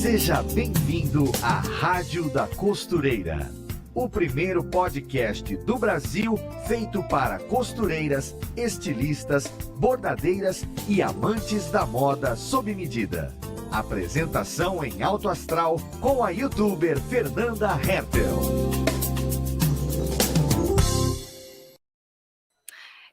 Seja bem-vindo à Rádio da Costureira, o primeiro podcast do Brasil feito para costureiras, estilistas, bordadeiras e amantes da moda sob medida. Apresentação em alto astral com a youtuber Fernanda Hertel.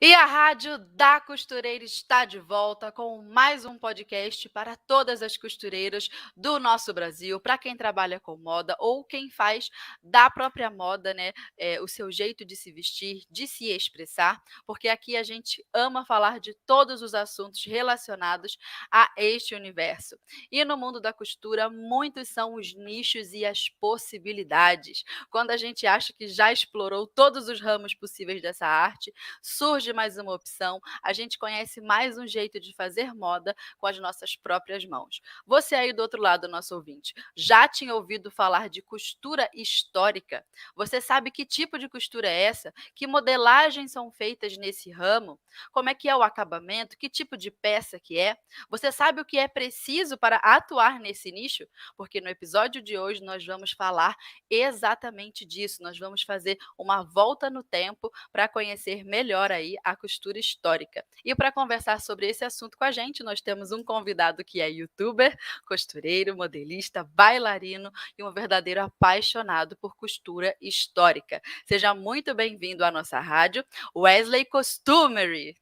E a Rádio da Costureira está de volta com mais um podcast para todas as costureiras do nosso Brasil, para quem trabalha com moda ou quem faz da própria moda, né, o seu jeito de se vestir, de se expressar, porque aqui a gente ama falar de todos os assuntos relacionados a este universo. E no mundo da costura, muitos são os nichos e as possibilidades. Quando a gente acha que já explorou todos os ramos possíveis dessa arte, surge mais uma opção, a gente conhece mais um jeito de fazer moda com as nossas próprias mãos. Você aí do outro lado, nosso ouvinte, já tinha ouvido falar de costura histórica? Você sabe que tipo de costura é essa? Que modelagens são feitas nesse ramo? Como é que é o acabamento? Que tipo de peça que é? Você sabe o que é preciso para atuar nesse nicho? Porque no episódio de hoje nós vamos falar exatamente disso. Nós vamos fazer uma volta no tempo para conhecer melhor aí a costura histórica. E para conversar sobre esse assunto com a gente, nós temos um convidado que é youtuber, costureiro, modelista, bailarino e um verdadeiro apaixonado por costura histórica. Seja muito bem-vindo à nossa rádio, Wesley Costumery.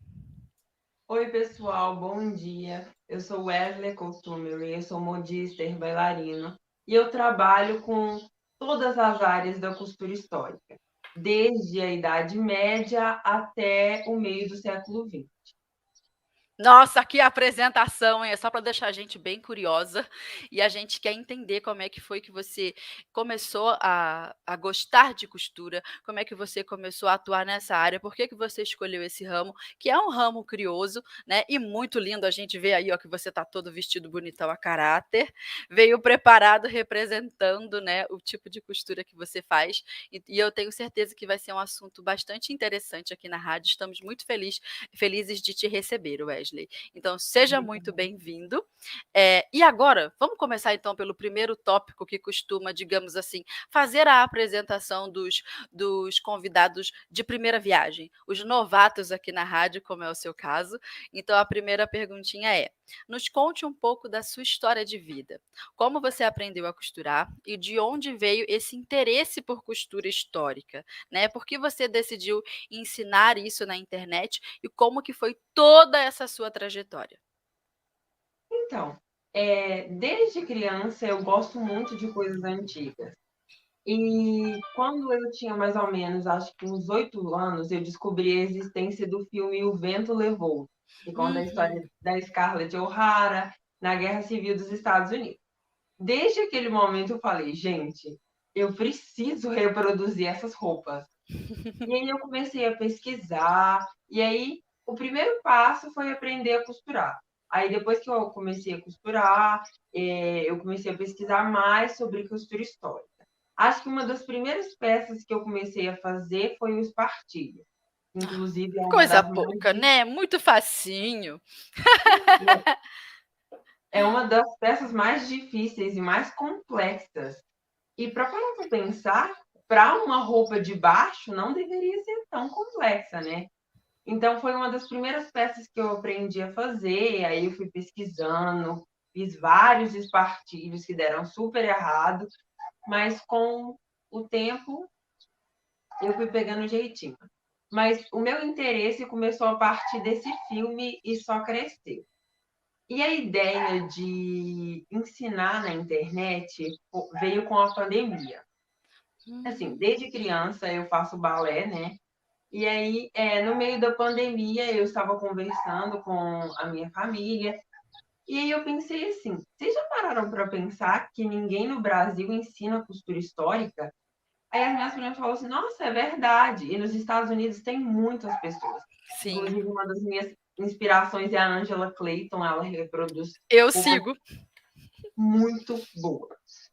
Oi, pessoal, bom dia. Eu sou Wesley Costumery, eu sou modista e bailarino e eu trabalho com todas as áreas da costura histórica, desde a Idade Média até o meio do século XX. Nossa, que apresentação, hein? É só para deixar a gente bem curiosa e a gente quer entender como é que foi que você começou a gostar de costura, como é que você começou a atuar nessa área, por que você escolheu esse ramo, que é um ramo curioso, né? E muito lindo. A gente vê aí, ó, que você tá todo vestido bonitão a caráter, veio preparado representando, né, o tipo de costura que você faz. E eu tenho certeza que vai ser um assunto bastante interessante aqui na rádio. Estamos muito felizes de te receber, Wesley. Então, seja muito bem-vindo. E agora, vamos começar então pelo primeiro tópico que costuma, digamos assim, fazer a apresentação dos convidados de primeira viagem, os novatos aqui na rádio, como é o seu caso. Então, a primeira perguntinha é: nos conte um pouco da sua história de vida. Como você aprendeu a costurar e de onde veio esse interesse por costura histórica, né? Por que você decidiu ensinar isso na internet e como que foi toda essa sua trajetória? Então, desde criança eu gosto muito de coisas antigas. E quando eu tinha mais ou menos, acho que uns 8 anos, eu descobri a existência do filme O Vento Levou, que conta a história da Scarlett O'Hara na Guerra Civil dos Estados Unidos. Desde aquele momento eu falei, gente, eu preciso reproduzir essas roupas. E aí eu comecei a pesquisar, e aí o primeiro passo foi aprender a costurar. Aí depois que eu comecei a costurar, eu comecei a pesquisar mais sobre costura histórica. Acho que uma das primeiras peças que eu comecei a fazer foi o espartilho. Inclusive, é uma Coisa das mais pouca, né? Muito facinho. é uma das peças mais difíceis e mais complexas. E para parar para pensar, para uma roupa de baixo não deveria ser tão complexa, né? Então foi uma das primeiras peças que eu aprendi a fazer, aí eu fui pesquisando, fiz vários espartilhos que deram super errado, mas com o tempo eu fui pegando jeitinho. Mas o meu interesse começou a partir desse filme e só cresceu. E a ideia de ensinar na internet veio com a pandemia. Assim, desde criança eu faço balé, né? E aí, no meio da pandemia, eu estava conversando com a minha família, e aí eu pensei assim: vocês já pararam para pensar que ninguém no Brasil ensina costura histórica? Aí as minhas primas falaram assim: nossa, é verdade. E nos Estados Unidos tem muitas pessoas. Sim, Inclusive, uma das minhas inspirações é a Angela Clayton, ela reproduz eu roupas sigo. muito boas.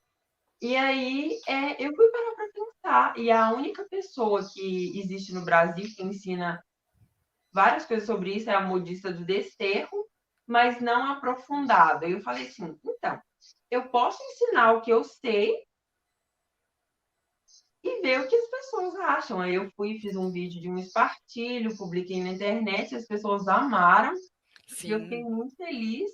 E aí eu fui parar para pensar, e a única pessoa que existe no Brasil que ensina várias coisas sobre isso, é a modista do Desterro, mas não aprofundado. Aí eu falei assim, então, eu posso ensinar o que eu sei e ver o que as pessoas acham. Aí eu fiz um vídeo de um espartilho, publiquei na internet, as pessoas amaram, e eu fiquei Sim. muito feliz.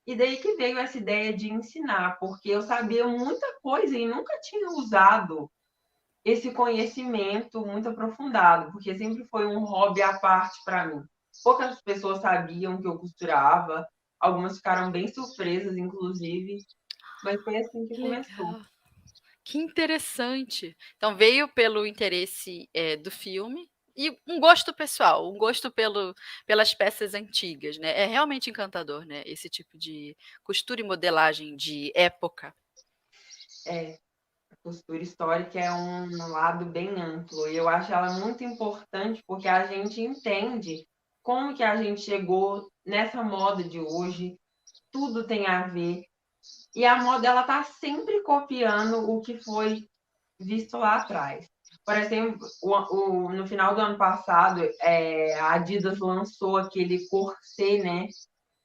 E daí que veio essa ideia de ensinar, porque eu sabia muita coisa e nunca tinha usado esse conhecimento muito aprofundado, porque sempre foi um hobby à parte para mim. Poucas pessoas sabiam que eu costurava, algumas ficaram bem surpresas, inclusive, mas foi assim que começou. Legal. Que interessante. Então veio pelo interesse, do filme e um gosto pessoal, um gosto pelas peças antigas, né. É realmente encantador, né, esse tipo de costura e modelagem de época. É, a costura histórica é um lado bem amplo e eu acho ela muito importante porque a gente entende como que a gente chegou nessa moda de hoje, tudo tem a ver. E a moda ela tá sempre copiando o que foi visto lá atrás. Por exemplo, no final do ano passado, a Adidas lançou aquele corset, né?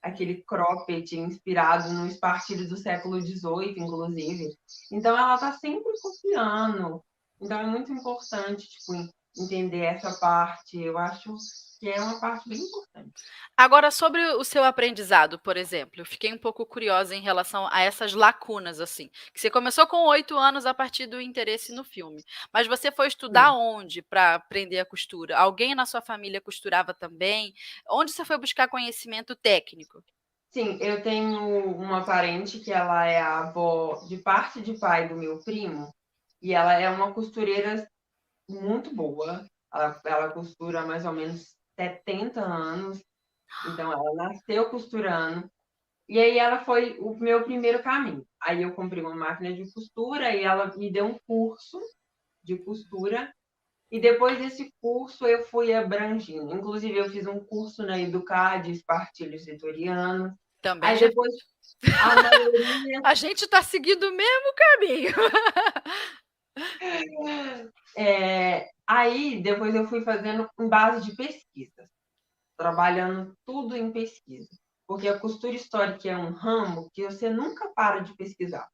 Aquele cropped inspirado no espartilho do século XVIII, inclusive. Então, ela está sempre copiando. Então, é muito importante, tipo, entender essa parte. Eu acho que é uma parte bem importante. Agora sobre o seu aprendizado, por exemplo, eu fiquei um pouco curiosa em relação a essas lacunas, assim, que você começou com 8 anos a partir do interesse no filme, mas você foi estudar Sim. onde para aprender a costura? Alguém na sua família costurava também? Onde você foi buscar conhecimento técnico? Sim, eu tenho uma parente que ela é a avó de parte de pai do meu primo, e ela é uma costureira muito boa. Ela costura há mais ou menos 70 anos, então ela nasceu costurando. E aí ela foi o meu primeiro caminho. Aí eu comprei uma máquina de costura e ela me deu um curso de costura. E depois desse curso eu fui abrangindo. Inclusive eu fiz um curso na Educar de espartilhos vitorianos. Também Aí já depois a maioria. a gente está seguindo o mesmo caminho. Aí depois eu fui fazendo em base de pesquisas, trabalhando tudo em pesquisa. Porque a costura histórica é um ramo que você nunca para de pesquisar.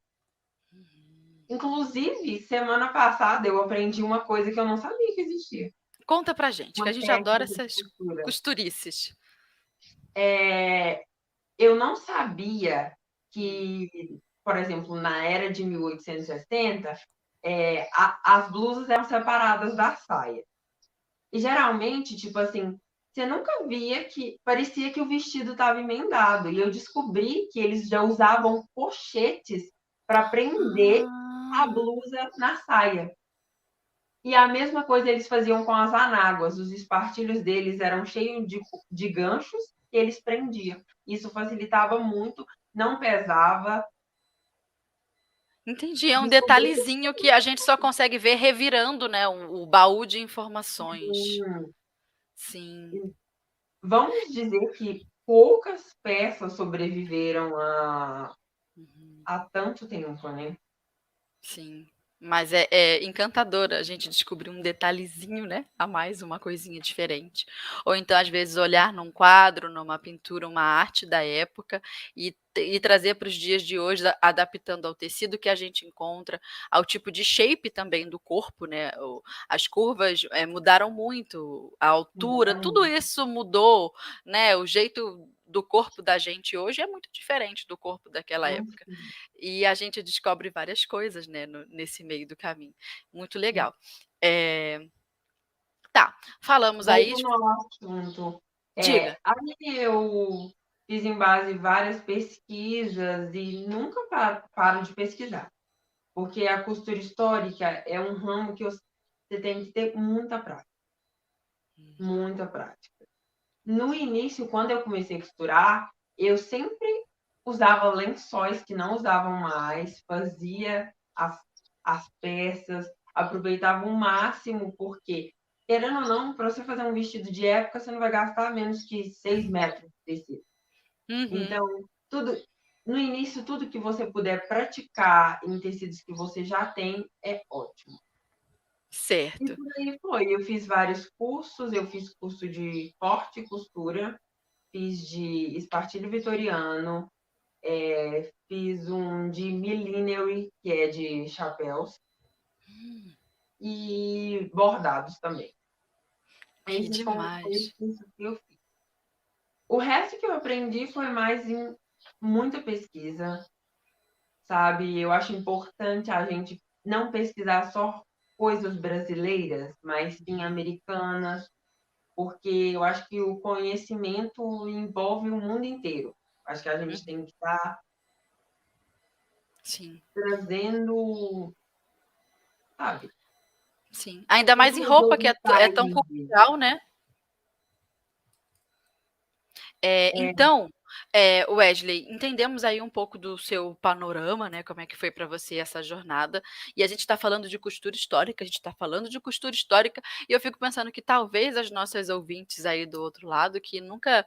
Inclusive, semana passada eu aprendi uma coisa que eu não sabia que existia. Conta pra gente, que Uma a gente adora técnica de essas costura. costurices. Eu não sabia que, por exemplo, na era de 1860, as blusas eram separadas da saia. E geralmente, tipo assim, você nunca via que parecia que o vestido estava emendado. E eu descobri que eles já usavam pochetes para prender Ah, a blusa na saia. E a mesma coisa eles faziam com as anáguas. Os espartilhos deles eram cheios de ganchos que eles prendiam. Isso facilitava muito, não pesava. entendi, é um Descobri. detalhezinho que a gente só consegue ver revirando, né, o baú de informações. Sim. Vamos dizer que poucas peças sobreviveram Uhum. há tanto tempo, né? Sim, mas é encantador a gente descobrir um detalhezinho, né, a mais, uma coisinha diferente. Ou então, às vezes, olhar num quadro, numa pintura, uma arte da época e trazer para os dias de hoje, adaptando ao tecido que a gente encontra, ao tipo de shape também do corpo, né, as curvas, mudaram muito, a altura, tudo isso mudou, né, o jeito do corpo da gente hoje é muito diferente do corpo daquela época. E a gente descobre várias coisas, né, nesse meio do caminho. Muito legal. Eh, tá, falamos aí Voltando ao assunto, diga. aí eu fiz em base várias pesquisas e nunca paro de pesquisar, porque a costura histórica é um ramo que você tem que ter muita prática, muita prática. No início, quando eu comecei a costurar, eu sempre usava lençóis que não usavam mais, fazia as peças, aproveitava o máximo, porque, querendo ou não, para você fazer um vestido de época, você não vai gastar menos que 6 metros de tecido. Uhum, Então, no início, tudo que você puder praticar em tecidos que você já tem é ótimo. E certo. por aí foi. Eu fiz vários cursos, eu fiz curso de corte e costura, fiz de espartilho vitoriano, Fiz um de millinery, que é de chapéus, e bordados também. Que Esses foram os demais. cursos que eu fiz. O resto que eu aprendi foi mais em muita pesquisa, sabe? Eu acho importante a gente não pesquisar só coisas brasileiras, mas sim americanas, porque eu acho que o conhecimento envolve o mundo inteiro. Acho que a gente tem que estar Sim, trazendo, sabe, sim. Ainda mais em culturas de roupa, que outros é tão países. cultural, né? Então, Wesley, entendemos aí um pouco do seu panorama, né? Como é que foi para você essa jornada. E a gente está falando de costura histórica, a gente está falando de costura histórica, e eu fico pensando que talvez as nossas ouvintes aí do outro lado, que nunca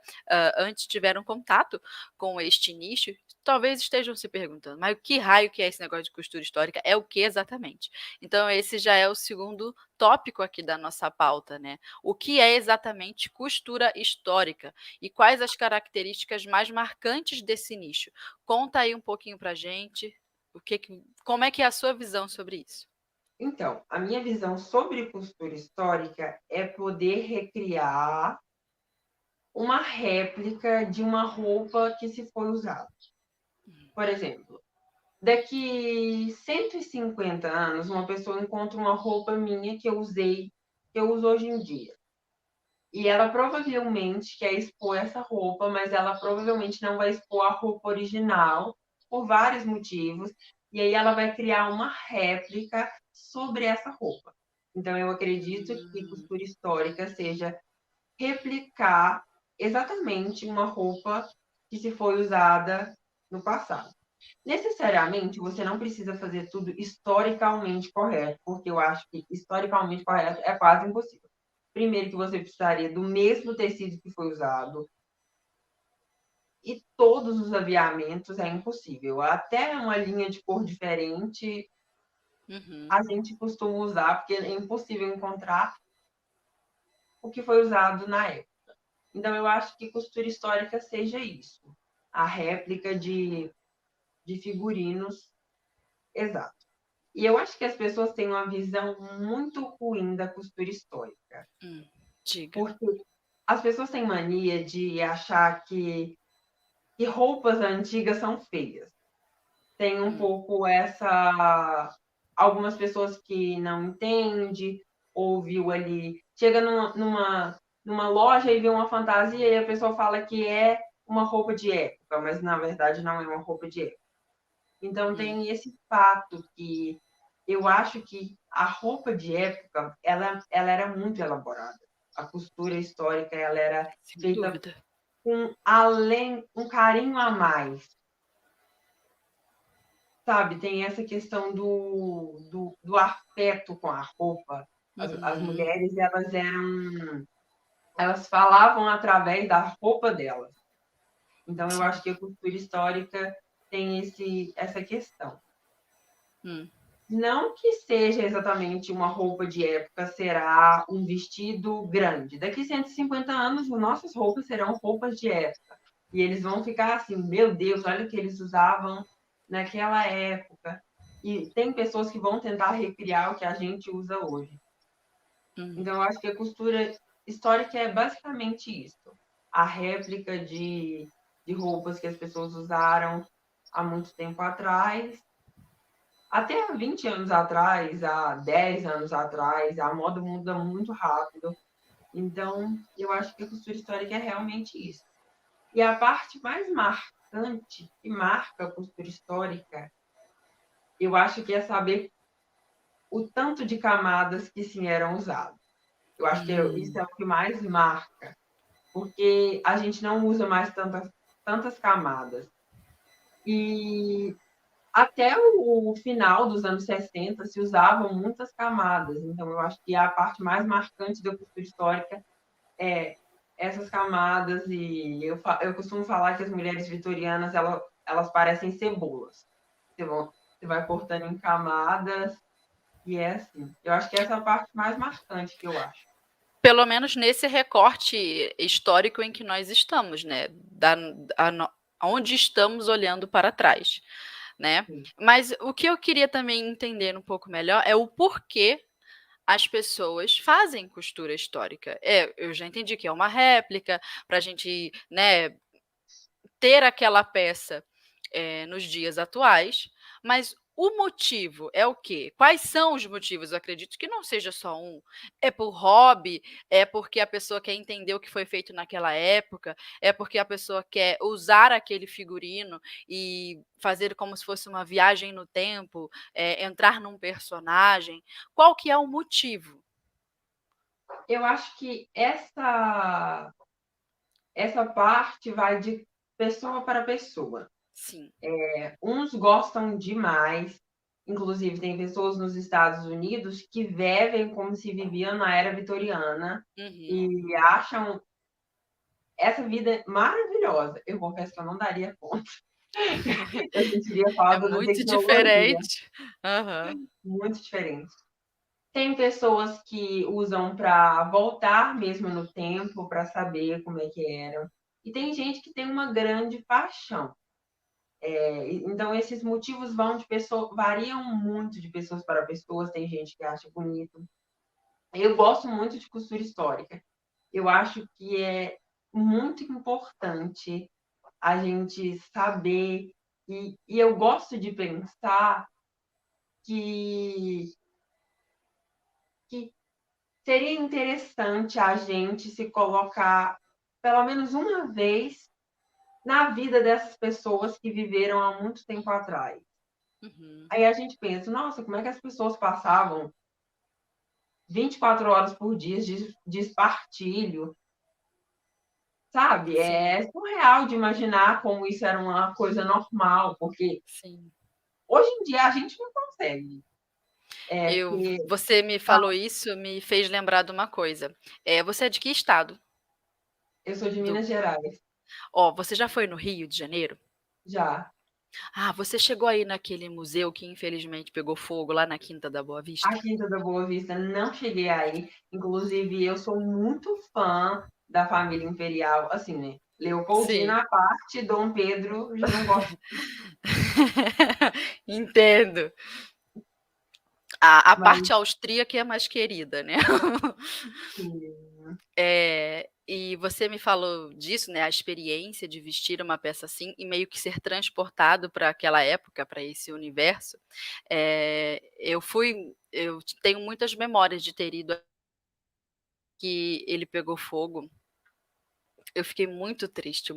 antes tiveram contato com este nicho, talvez estejam se perguntando, mas o que raio que é esse negócio de costura histórica? É o que exatamente? Então, esse já é o segundo tópico aqui da nossa pauta, né? O que é exatamente costura histórica? E quais as características mais marcantes desse nicho? Conta aí um pouquinho para a gente, como é que é a sua visão sobre isso? Então, a minha visão sobre costura histórica é poder recriar uma réplica de uma roupa que se foi usada. Por exemplo, daqui 150 anos, uma pessoa encontra uma roupa minha que eu usei, que eu uso hoje em dia. E ela provavelmente quer expor essa roupa, mas ela provavelmente não vai expor a roupa original, por vários motivos. E aí ela vai criar uma réplica sobre essa roupa. Então, eu acredito que costura histórica seja replicar exatamente uma roupa que se foi usada no passado. Necessariamente, você não precisa fazer tudo historicamente correto, porque eu acho que historicamente correto é quase impossível. Primeiro que você precisaria do mesmo tecido que foi usado, e todos os aviamentos é impossível. Até uma linha de cor diferente a gente costuma usar, porque é impossível encontrar o que foi usado na época. Então, eu acho que costura histórica seja isso, a réplica de figurinos exato. E eu acho que as pessoas têm uma visão muito ruim da costura histórica. Diga. Porque as pessoas têm mania de achar que roupas antigas são feias. Tem um pouco essa... Algumas pessoas que não entendem, ou viu ali... Chega numa loja e vê uma fantasia e a pessoa fala que é uma roupa de época, mas na verdade não é uma roupa de época. Então tem esse fato que eu acho que a roupa de época, ela era muito elaborada. A costura histórica, ela era Sem feita dúvida. com um carinho a mais. Sabe, tem essa questão do afeto com a roupa. As mulheres, elas falavam através da roupa delas. Então, eu acho que a costura histórica tem essa questão. Não que seja exatamente uma roupa de época, será um vestido grande. Daqui 150 anos, nossas roupas serão roupas de época. E eles vão ficar assim, meu Deus, olha o que eles usavam naquela época. E tem pessoas que vão tentar recriar o que a gente usa hoje. Então, eu acho que a costura histórica é basicamente isso. A réplica de roupas que as pessoas usaram há muito tempo atrás. Até há 20 anos atrás, há 10 anos atrás, a moda muda muito rápido. Então, eu acho que a costura histórica é realmente isso. E a parte mais marcante que marca a costura histórica, eu acho que é saber o tanto de camadas que sim eram usadas. Eu acho que isso é o que mais marca, porque a gente não usa mais tantas camadas. E até o final dos anos 60 se usavam muitas camadas. Então, eu acho que a parte mais marcante da costura histórica é essas camadas. E eu costumo falar que as mulheres vitorianas, elas parecem cebolas. Você vai cortando em camadas e é assim. Eu acho que essa é a parte mais marcante que eu acho. Pelo menos nesse recorte histórico em que nós estamos, né? onde estamos olhando para trás, né? Mas o que eu queria também entender um pouco melhor é o porquê as pessoas fazem costura histórica. Eu já entendi que é uma réplica para a gente, né, ter aquela peça nos dias atuais, mas o motivo é o quê? Quais são os motivos? Eu acredito que não seja só um. É por hobby? É porque a pessoa quer entender o que foi feito naquela época? É porque a pessoa quer usar aquele figurino e fazer como se fosse uma viagem no tempo, entrar num personagem? Qual que é o motivo? Eu acho que essa parte vai de pessoa para pessoa. Sim. Uns gostam demais, inclusive tem pessoas nos Estados Unidos que vivem como se viviam na era vitoriana e acham essa vida maravilhosa. Eu confesso que eu não daria conta. Eu sentiria É falta da muito tecnologia. diferente. Aham. Muito diferente. Tem pessoas que usam para voltar mesmo no tempo, para saber como é que eram. E tem gente que tem uma grande paixão. Então, esses motivos vão de pessoa, variam muito de pessoas para pessoas. Tem gente que acha bonito. Eu gosto muito de costura histórica. Eu acho que é muito importante a gente saber, e eu gosto de pensar que seria interessante a gente se colocar, pelo menos uma vez, na vida dessas pessoas que viveram há muito tempo atrás. Aí a gente pensa, nossa, como é que as pessoas passavam 24 horas por dia de espartilho? Sabe? Sim. É surreal de imaginar como isso era uma coisa normal, porque Sim. hoje em dia a gente não consegue. Você me falou isso, me fez lembrar de uma coisa. Você é de que estado? Eu sou de Minas Gerais, Você já foi no Rio de Janeiro? já. Você chegou aí naquele museu que infelizmente pegou fogo lá na Quinta da Boa A Vista? Quinta da Boa Vista não cheguei aí. Inclusive, eu sou muito fã da família imperial, assim, né? Sim. Leopoldina à parte, Dom Pedro já não gosto. Entendo. A Mas, parte austríaca é mais querida, né? sim, E você me falou disso, né, a experiência de vestir uma peça assim e meio que ser transportado para aquela época, para esse universo. Eu tenho muitas memórias de ter ido que ele pegou fogo. Eu fiquei muito triste,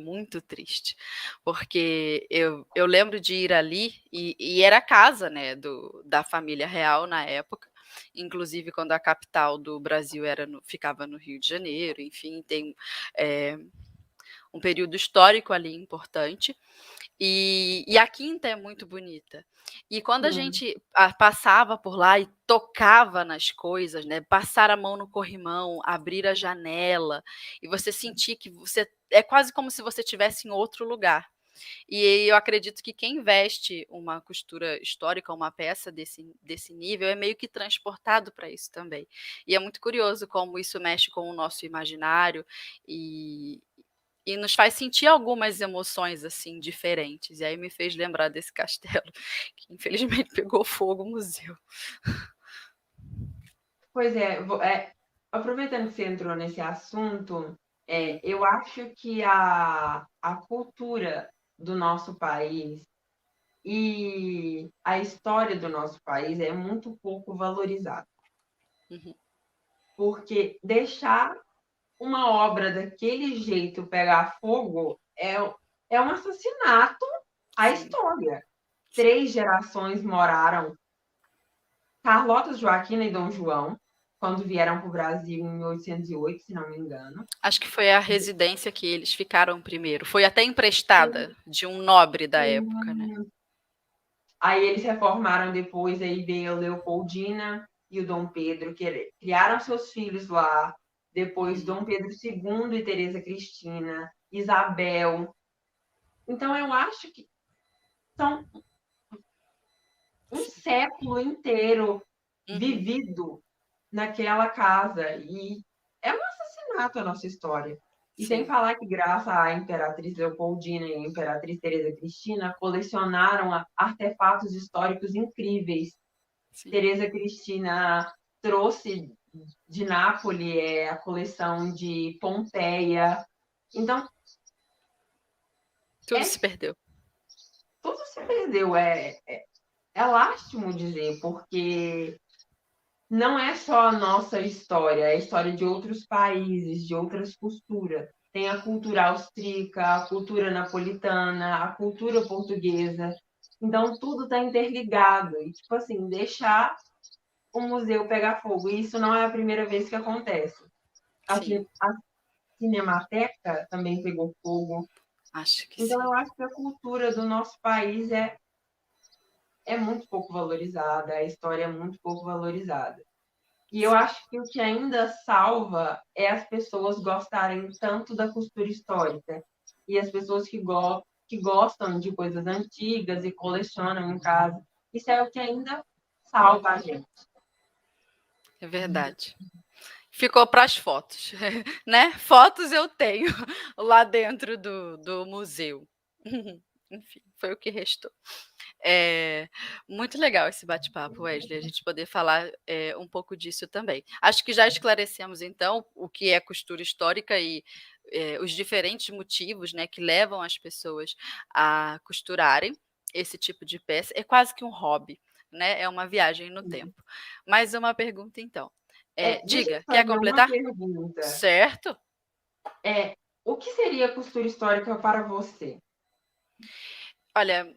porque eu lembro de ir ali e era a casa, né, da família real na época, inclusive quando a capital do Brasil ficava no Rio de Janeiro, enfim, tem, eh, um período histórico ali importante. E a Quinta é muito bonita. E quando a sim. gente passava por lá e tocava nas coisas, né, passar a mão no corrimão, abrir a janela, e você sentir que você é quase como se você estivesse em outro lugar. E eu acredito que quem veste uma costura histórica, uma peça desse nível, é meio que transportado para isso também. E é muito curioso como isso mexe com o nosso imaginário e e nos faz sentir algumas emoções, assim, diferentes. E aí me fez lembrar desse castelo, que infelizmente pegou fogo o museu. Pois é, aproveitando que você entrou nesse assunto, Hum, eu acho que a cultura do nosso país e a história do nosso país é muito pouco valorizada. uhum. Porque deixar uma obra daquele jeito pegar fogo é um assassinato à Sim, história. sim. 3 gerações moraram, Carlota, Joaquina e Dom João, quando vieram para o Brasil em 1808, se não me engano. Acho que foi a residência que eles ficaram primeiro. Foi até emprestada de um nobre da época, né. Aí eles reformaram depois, aí veio a Leopoldina e o Dom Pedro, que criaram seus filhos lá. Depois Dom Pedro II e Teresa Cristina, Isabel. Então eu acho que são um século inteiro Uhum. vivido naquela casa. E é um assassinato a nossa história. E sem Sim, falar que, graças à Imperatriz Leopoldina e à Imperatriz Teresa Cristina, colecionaram artefatos históricos incríveis. sim. Teresa Cristina trouxe de Nápoles a coleção de Pompeia. Então, Tudo se perdeu. tudo se perdeu. É lástimo dizer, porque não é só a nossa história, é a história de outros países, de outras culturas. Tem a cultura austríaca, a cultura napolitana, a cultura portuguesa. Então, tudo está interligado. E, tipo assim, deixar o museu pegar fogo. E isso não é a primeira vez que acontece. A, Sim, a Cinemateca também pegou fogo. acho que Então, sim. eu acho que a cultura do nosso país é muito pouco valorizada, a história é muito pouco valorizada. E eu Sim. acho que o que ainda salva é as pessoas gostarem tanto da costura histórica e as pessoas que gostam de coisas antigas e colecionam em casa. Isso é o que ainda salva a gente. É verdade. Ficou para as fotos, né? Fotos eu tenho lá dentro do museu. Enfim, foi o que restou. É muito legal esse bate-papo, Wesley, a gente poder falar um pouco disso também. Acho que já esclarecemos, então, o que é costura histórica e os diferentes motivos, né, que levam as pessoas a costurarem esse tipo de peça. É quase que um hobby, né? É uma viagem no tempo. Mais uma pergunta, então. Deixa eu Diga, quer fazer uma completar? pergunta. Certo. O que seria costura histórica para você? Olha,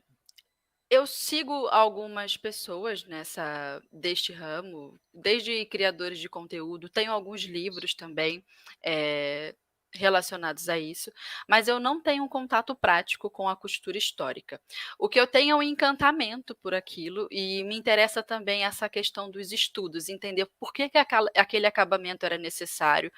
eu sigo algumas pessoas deste ramo, desde criadores de conteúdo, tenho alguns livros também, relacionados a isso, mas eu não tenho um contato prático com a costura histórica. O que eu tenho é um encantamento por aquilo e me interessa também essa questão dos estudos, entender por que aquele acabamento era necessário,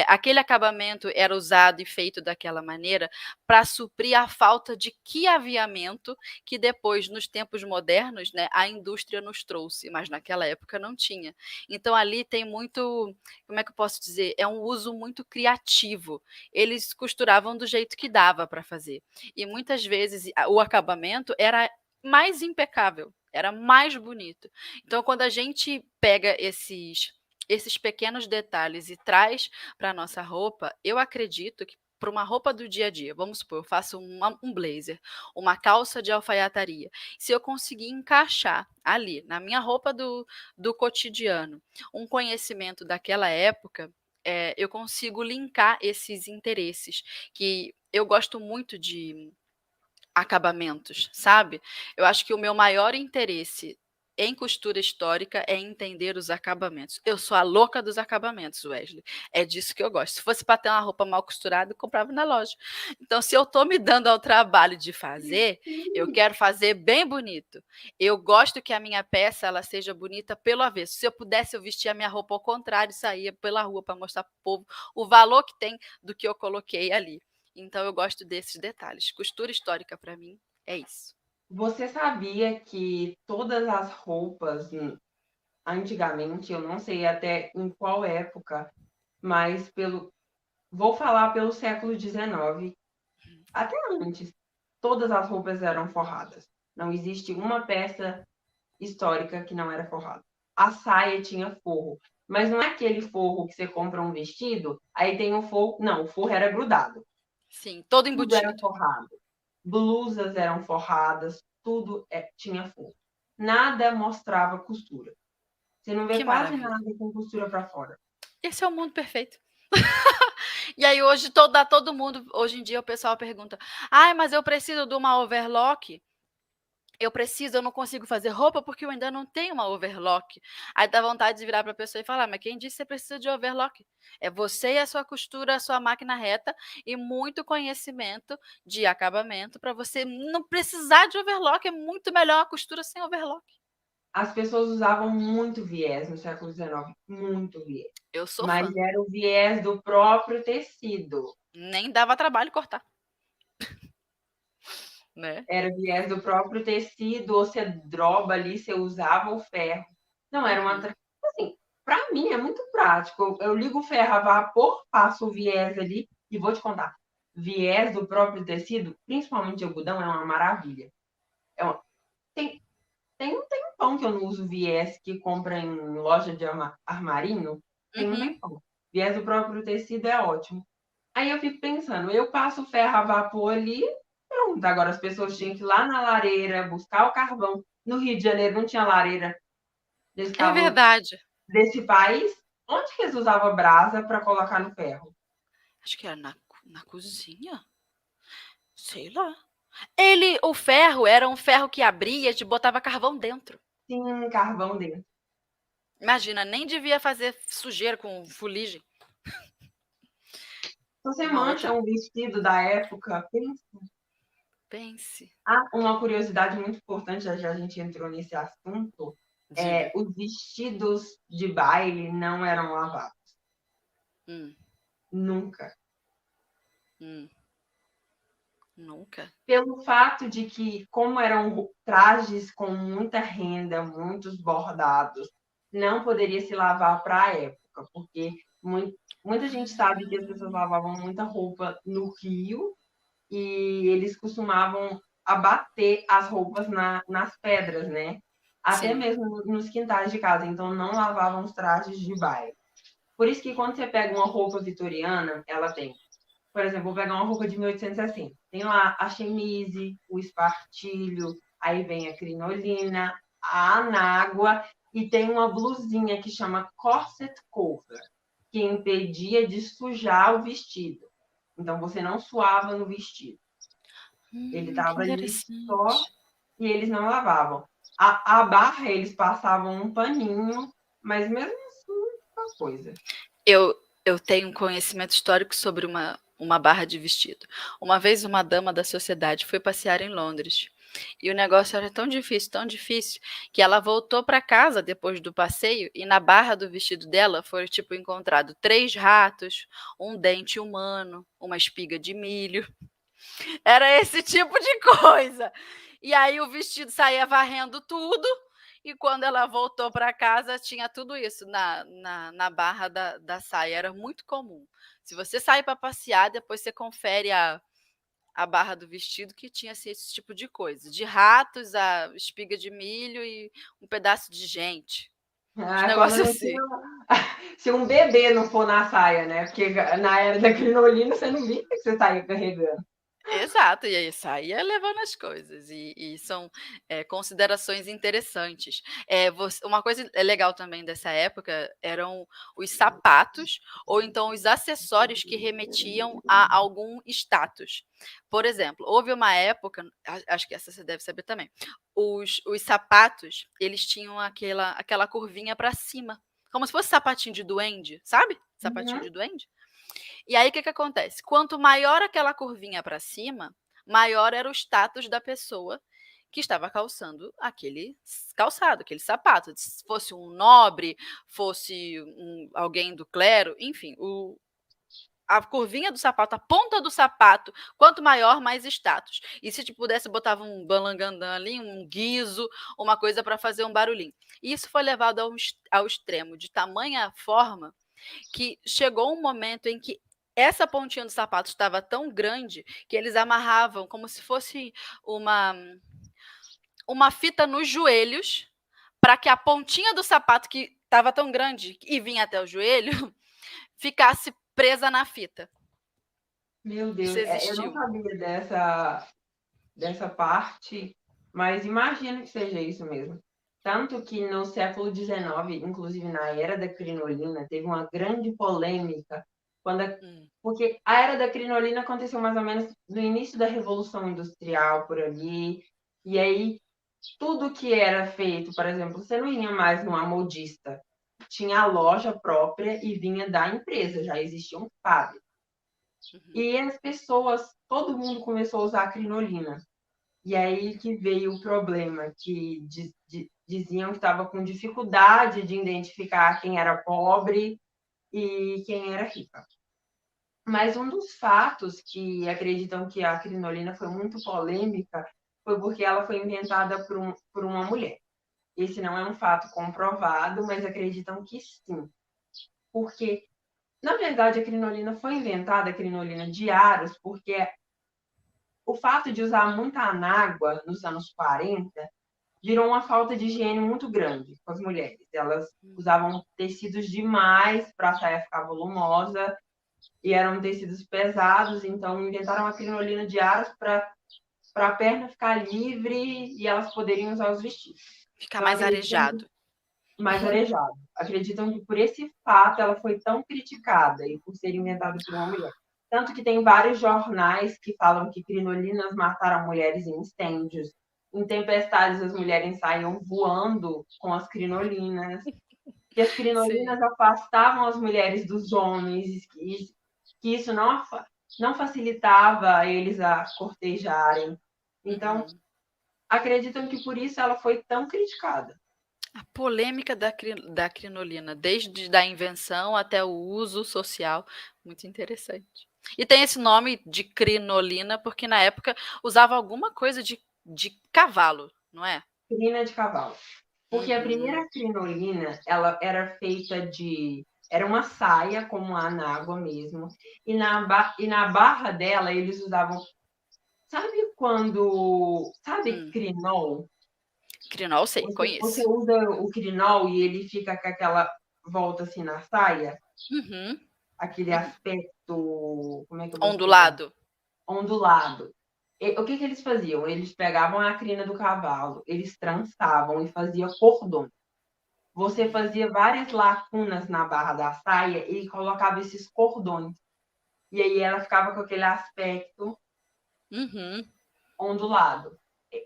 aquele acabamento era usado e feito daquela maneira para suprir a falta de que aviamento que depois, nos tempos modernos, né, a indústria nos trouxe, mas naquela época não tinha. Então ali tem muito, como é que eu posso dizer? É um uso muito criativo. Eles costuravam do jeito que dava para fazer. E muitas vezes o acabamento era mais impecável, era mais bonito. Então, quando a gente pega esses pequenos detalhes e traz para a nossa roupa, eu acredito que para uma roupa do dia a dia, vamos supor, eu faço um blazer, uma calça de alfaiataria. Se eu conseguir encaixar ali, na minha roupa do cotidiano, um conhecimento daquela época, eu consigo linkar esses interesses, que eu gosto muito de acabamentos, sabe? Eu acho que o meu maior interesse em costura histórica é entender os acabamentos. Eu sou a louca dos acabamentos, Wesley. É disso que eu gosto. Se fosse para ter uma roupa mal costurada, eu comprava na loja. Então, se eu estou me dando ao trabalho de fazer, eu quero fazer bem bonito. Eu gosto que a minha peça ela seja bonita pelo avesso. Se eu pudesse, eu vestia a minha roupa ao contrário e saía pela rua para mostrar para o povo o valor que tem do que eu coloquei ali. Então eu gosto desses detalhes. Costura histórica para mim é isso. Você sabia que todas as roupas, antigamente, eu não sei até em qual época, mas vou falar pelo século XIX, até antes, todas as roupas eram forradas. Não existe uma peça histórica que não era forrada. A saia tinha forro, mas não é aquele forro que você compra um vestido, aí tem o forro. Não, o forro era grudado. Sim, todo Tudo era embutido. forrado. Blusas eram forradas, tudo tinha forro. Nada mostrava costura. Você não vê Que quase maravilha. nada com costura para fora. Esse é o mundo perfeito. E aí hoje todo mundo, hoje em dia o pessoal pergunta: "Ai, mas eu preciso de uma overlock?" Eu não consigo fazer roupa porque eu ainda não tenho uma overlock. Aí dá vontade de virar para a pessoa e falar: "Mas quem disse que você precisa de overlock? É você e a sua costura, a sua máquina reta e muito conhecimento de acabamento para você não precisar de overlock, é muito melhor a costura sem overlock". As pessoas usavam muito viés no século XIX, muito viés. Eu sou Mas fã, era o viés do próprio tecido. nem dava trabalho cortar, né. Era o viés do próprio tecido, ou você droba ali, você usava o ferro. Não era uma. Uhum. Assim, para mim é muito prático. Eu ligo o ferro a vapor, passo o viés ali E vou te contar, viés do próprio tecido, principalmente de algodão, é uma maravilha. Tem um tempão que eu não uso viés que compra em loja de armarinho. Tem um Uhum. tempão. Viés do próprio tecido é ótimo. Aí eu fico pensando, eu passo ferro a vapor ali, pronto. Agora as pessoas tinham que ir lá na lareira, buscar o carvão. No Rio de Janeiro não tinha lareira desse É calor verdade. desse país. Onde que eles usavam brasa para colocar no ferro? Acho que era na cozinha. Sei lá. O ferro era um ferro que abria e botava carvão dentro. Sim, carvão dentro. Imagina, nem devia fazer sujeira com fuligem. Se você Uma mancha outra. um vestido da época, Pense. uma curiosidade muito importante, já a gente entrou nesse assunto, Diga. os vestidos de baile não eram lavados. Hum, Nunca. hum. Nunca. Pelo fato de que, como eram trajes com muita renda, muitos bordados, não poderia se lavar para a época, porque muita gente sabe que as pessoas lavavam muita roupa no rio e eles costumavam abater as roupas nas pedras, né? Até Sim. mesmo nos quintais de casa, então não lavavam os trajes de baile. Por isso que quando você pega uma roupa vitoriana, ela tem, por exemplo, vou pegar uma roupa de 1860. Tem lá a chemise, o espartilho, aí vem a crinolina, a anágua e tem uma blusinha que chama corset cover, que impedia de sujar o vestido. Então você não suava no vestido. Ele Que estava ali só interessante. e eles não lavavam. A barra eles passavam um paninho, mas mesmo assim, uma coisa. Eu tenho um conhecimento histórico sobre uma barra de vestido. Uma vez uma dama da sociedade foi passear em Londres. E o negócio era tão difícil, que ela voltou para casa depois do passeio e na barra do vestido dela foi tipo encontrado 3 ratos, um dente humano, uma espiga de milho. Era esse tipo de coisa. E aí o vestido saía varrendo tudo, e quando ela voltou para casa, tinha tudo isso na barra da saia. Era muito comum. Se você sair para passear, depois você confere a barra do vestido, que tinha assim, esse tipo de coisa. De ratos, a espiga de milho e um pedaço de gente. Os Quando negócios não assim. tinha. Se um bebê não for na saia, né? Porque na era da crinolina você não via que você saía carregando. Exato, e aí saía levando as coisas, e são considerações interessantes. Uma coisa legal também dessa época eram os sapatos, ou então os acessórios que remetiam a algum status. Por exemplo, houve uma época, acho que essa você deve saber também, os sapatos, eles tinham aquela curvinha para cima, como se fosse sapatinho de duende, sabe? Sapatinho de duende. E aí o que que acontece? Quanto maior aquela curvinha para cima, maior era o status da pessoa que estava calçando aquele calçado, aquele sapato. Se fosse um nobre, fosse alguém do clero, enfim, a curvinha do sapato, a ponta do sapato, quanto maior, mais status. E se pudesse, botava um balangandã ali, um guiso, uma coisa para fazer um barulhinho. E isso foi levado ao extremo, de tamanha forma que chegou um momento em que essa pontinha do sapato estava tão grande que eles amarravam como se fosse uma fita nos joelhos, para que a pontinha do sapato, que estava tão grande e vinha até o joelho, ficasse presa na fita. Meu Deus, Isso eu não existiu. sabia dessa parte, mas imagino que seja isso mesmo. Tanto que no século XIX, inclusive na era da crinolina, teve uma grande polêmica, porque a era da crinolina aconteceu mais ou menos no início da Revolução Industrial, por ali, e aí tudo que era feito, por exemplo, você não ia mais numa modista, tinha a loja própria e vinha da empresa, já existia um fábrica. E as pessoas, todo mundo começou a usar crinolina. E aí que veio o problema, que diziam que estava com dificuldade de identificar quem era pobre e quem era rica. Mas um dos fatos que acreditam que a crinolina foi muito polêmica foi porque ela foi inventada por uma mulher. Esse não é um fato comprovado, mas acreditam que sim. Porque Na verdade, a crinolina foi inventada, a crinolina de aros, porque o fato de usar muita anágua nos anos 40 virou uma falta de higiene muito grande com as mulheres. Elas usavam tecidos demais para a saia ficar volumosa e eram tecidos pesados, então inventaram a crinolina de aros para a perna ficar livre e elas poderiam usar os vestidos. Ficar mais arejado. Mais arejado. Acreditam que por esse fato ela foi tão criticada e por ser inventada por uma mulher. Tanto que tem vários jornais que falam que crinolinas mataram mulheres em incêndios. Em tempestades, as mulheres saíam voando com as crinolinas. Que as crinolinas afastavam as mulheres dos homens, que isso não facilitava eles a cortejarem. Então, acreditam que por isso ela foi tão criticada. A polêmica da crinolina, desde a invenção até o uso social, muito interessante. E tem esse nome de crinolina porque na época usava alguma coisa de cavalo, não é? Crina de cavalo. Porque a primeira crinolina, ela era feita era uma saia, como a anágua mesmo, e na barra dela eles usavam... Sabe quando... Sabe crinol? Crinol, sei, conheço. Você usa o crinol e ele fica com aquela volta assim na saia? Aquele aspecto... Como é que eu vou ondulado. Ondulado. O que eles faziam? Eles pegavam a crina do cavalo, eles trançavam e faziam cordões. Você fazia várias lacunas na barra da saia e colocava esses cordões. E aí ela ficava com aquele aspecto ondulado.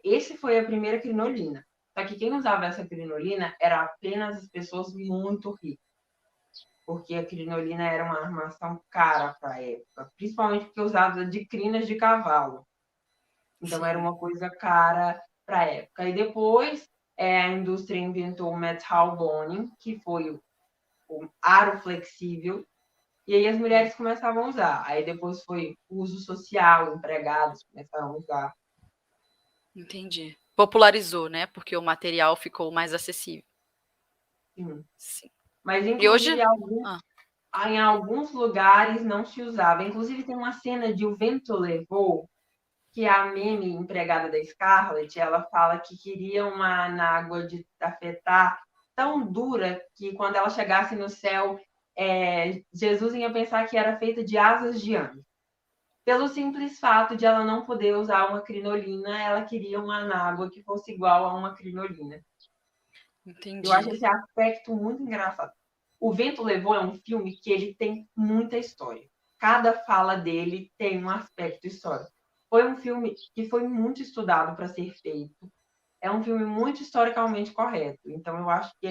Esse foi a primeira crinolina. Só que quem usava essa crinolina era apenas as pessoas muito ricas. Porque a crinolina era uma armação cara para a época. Principalmente porque usava de crinas de cavalo. Então, era uma coisa cara para a época. E depois, a indústria inventou o metal boning, que foi o aro flexível. E aí as mulheres começavam a usar. Aí depois foi uso social, empregados começaram a usar. Entendi. Popularizou, né? Porque o material ficou mais acessível. Sim. Mas, inclusive, e hoje... em alguns lugares não se usava. Inclusive, tem uma cena de O Vento Levou, que a Meme, empregada da Scarlett, ela fala que queria uma anágua de tafetá tão dura que quando ela chegasse no céu, Jesus ia pensar que era feita de asas de anjo. Pelo simples fato de ela não poder usar uma crinolina, ela queria uma anágua que fosse igual a uma crinolina. Entendi. Eu acho esse aspecto muito engraçado. O Vento Levou é um filme que ele tem muita história. Cada fala dele tem um aspecto histórico. Foi um filme que foi muito estudado para ser feito. É um filme muito historicamente correto. Então, eu acho que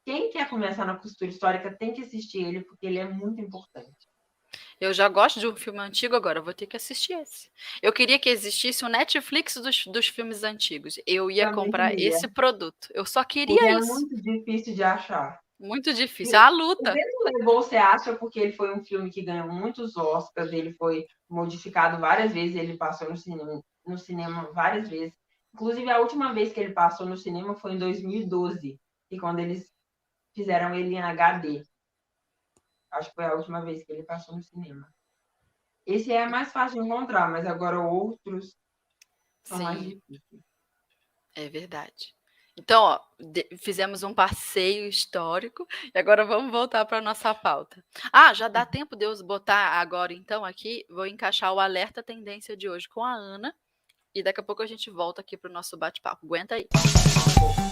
quem quer começar na costura histórica tem que assistir ele, porque ele é muito importante. Eu já gosto de um filme antigo, agora vou ter que assistir esse. Eu queria que existisse um Netflix dos filmes antigos. Eu ia comprar esse produto. Eu só queria isso. É muito difícil de achar. Muito difícil. É a luta. O Vento Levou, você acha, porque ele foi um filme que ganhou muitos Oscars, ele foi modificado várias vezes, ele passou no cinema várias vezes. Inclusive, a última vez que ele passou no cinema foi em 2012, e quando eles fizeram ele em HD. Acho que foi a última vez que ele passou no cinema. Esse é mais fácil de encontrar, mas agora outros são mais difíceis. É verdade. Então, fizemos um passeio histórico e agora vamos voltar para a nossa pauta. Já dá tempo de eu botar agora, então, aqui, vou encaixar o alerta tendência de hoje com a Ana e daqui a pouco a gente volta aqui para o nosso bate-papo. Aguenta aí.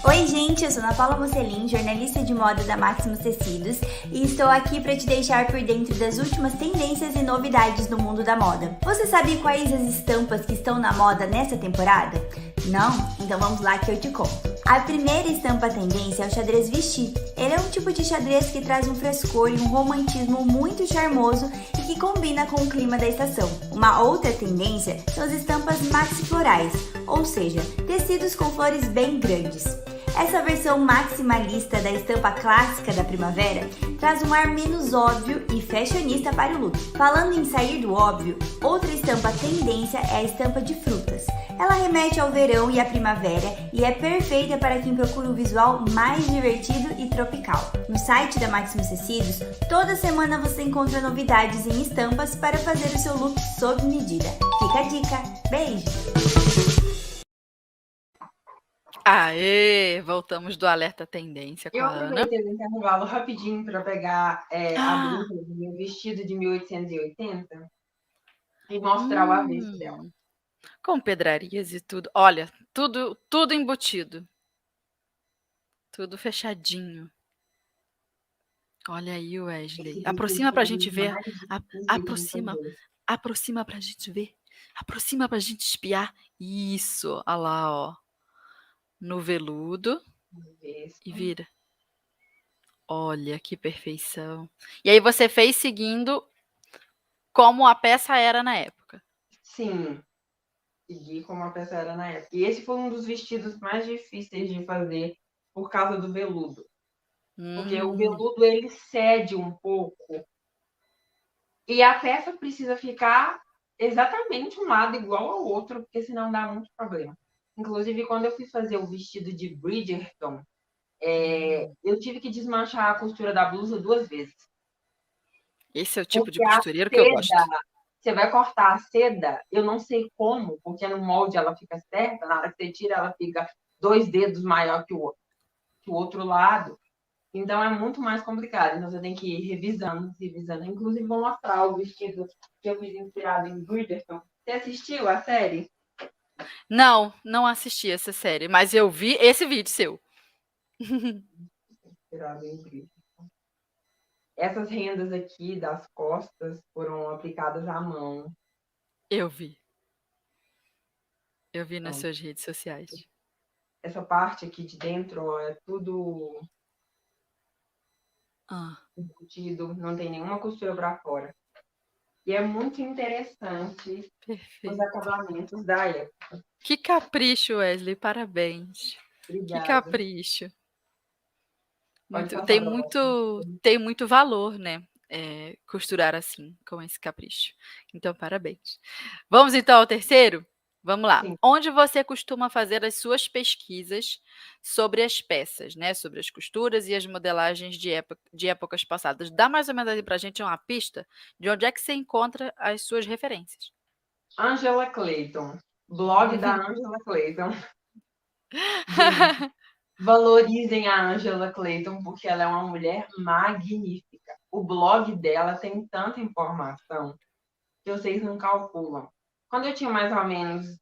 Oi, gente, eu sou Ana Paula Mocelin, jornalista de moda da Maximus Tecidos e estou aqui para te deixar por dentro das últimas tendências e novidades no mundo da moda. Você sabe quais as estampas que estão na moda nessa temporada? Não? Então vamos lá que eu te conto. A primeira estampa tendência é o xadrez vestir. Ele é um tipo de xadrez que traz um frescor e um romantismo muito charmoso e que combina com o clima da estação. Uma outra tendência são as estampas maxi florais, ou seja, tecidos com flores bem grandes. Essa versão maximalista da estampa clássica da primavera traz um ar menos óbvio e fashionista para o look. Falando em sair do óbvio, outra estampa tendência é a estampa de frutas. Ela remete ao verão e à primavera e é perfeita para quem procura um visual mais divertido e tropical. No site da Maximus Tecidos, toda semana você encontra novidades em estampas para fazer o seu look sob medida. Fica a dica. Beijo! Aê, voltamos do Alerta Tendência com Eu a Ana. aproveitei o intervalo rapidinho para pegar a Ah, blusa do meu vestido de 1880 e mostrar o avesso dela. com pedrarias e tudo. Olha, tudo embutido. Tudo fechadinho. Olha aí, Wesley. Aproxima pra gente ver. Aproxima. Aproxima pra gente ver. Aproxima pra gente espiar. Isso. Olha lá, ó. No veludo. E vira. Olha que perfeição. E aí você fez seguindo como a peça era na época. Sim, segui como a peça era na época. E esse foi um dos vestidos mais difíceis de fazer por causa do veludo. Porque o veludo, ele cede um pouco. E a peça precisa ficar exatamente um lado igual ao outro, porque senão dá muito problema. Inclusive, quando eu fui fazer o vestido de Bridgerton, eu tive que desmanchar a costura da blusa 2 vezes. Esse é o tipo de Porque a costureiro que eu gosto. Você vai cortar a seda, eu não sei como, porque no molde ela fica certa, na hora que você tira, ela fica 2 dedos maior que o outro lado. Então, é muito mais complicado. Então, você tem que ir revisando. Inclusive, vou mostrar o vestido que eu fiz inspirado em Bridgerton. Você assistiu a série? Não assisti essa série, mas eu vi esse vídeo seu. Inspirado em Bridgerton. Essas rendas aqui das costas foram aplicadas à mão. Eu vi. Eu vi nas suas redes sociais. Essa parte aqui de dentro, ó, é tudo embutido, não tem nenhuma costura para fora. E é muito interessante os acabamentos da época. Que capricho, Wesley, parabéns. Obrigada. Que capricho. Pode Tem muito valor, né? Costurar assim, com esse capricho. Então, parabéns. Vamos então ao terceiro? Vamos lá. Sim. Onde você costuma fazer as suas pesquisas sobre as peças, né? Sobre as costuras e as modelagens de épocas passadas. Dá mais ou menos aí pra gente uma pista de onde é que você encontra as suas referências. Angela Clayton. Blog da Angela Clayton. Valorizem a Angela Clayton, porque ela é uma mulher magnífica. O blog dela tem tanta informação que vocês não calculam. Quando eu tinha mais ou menos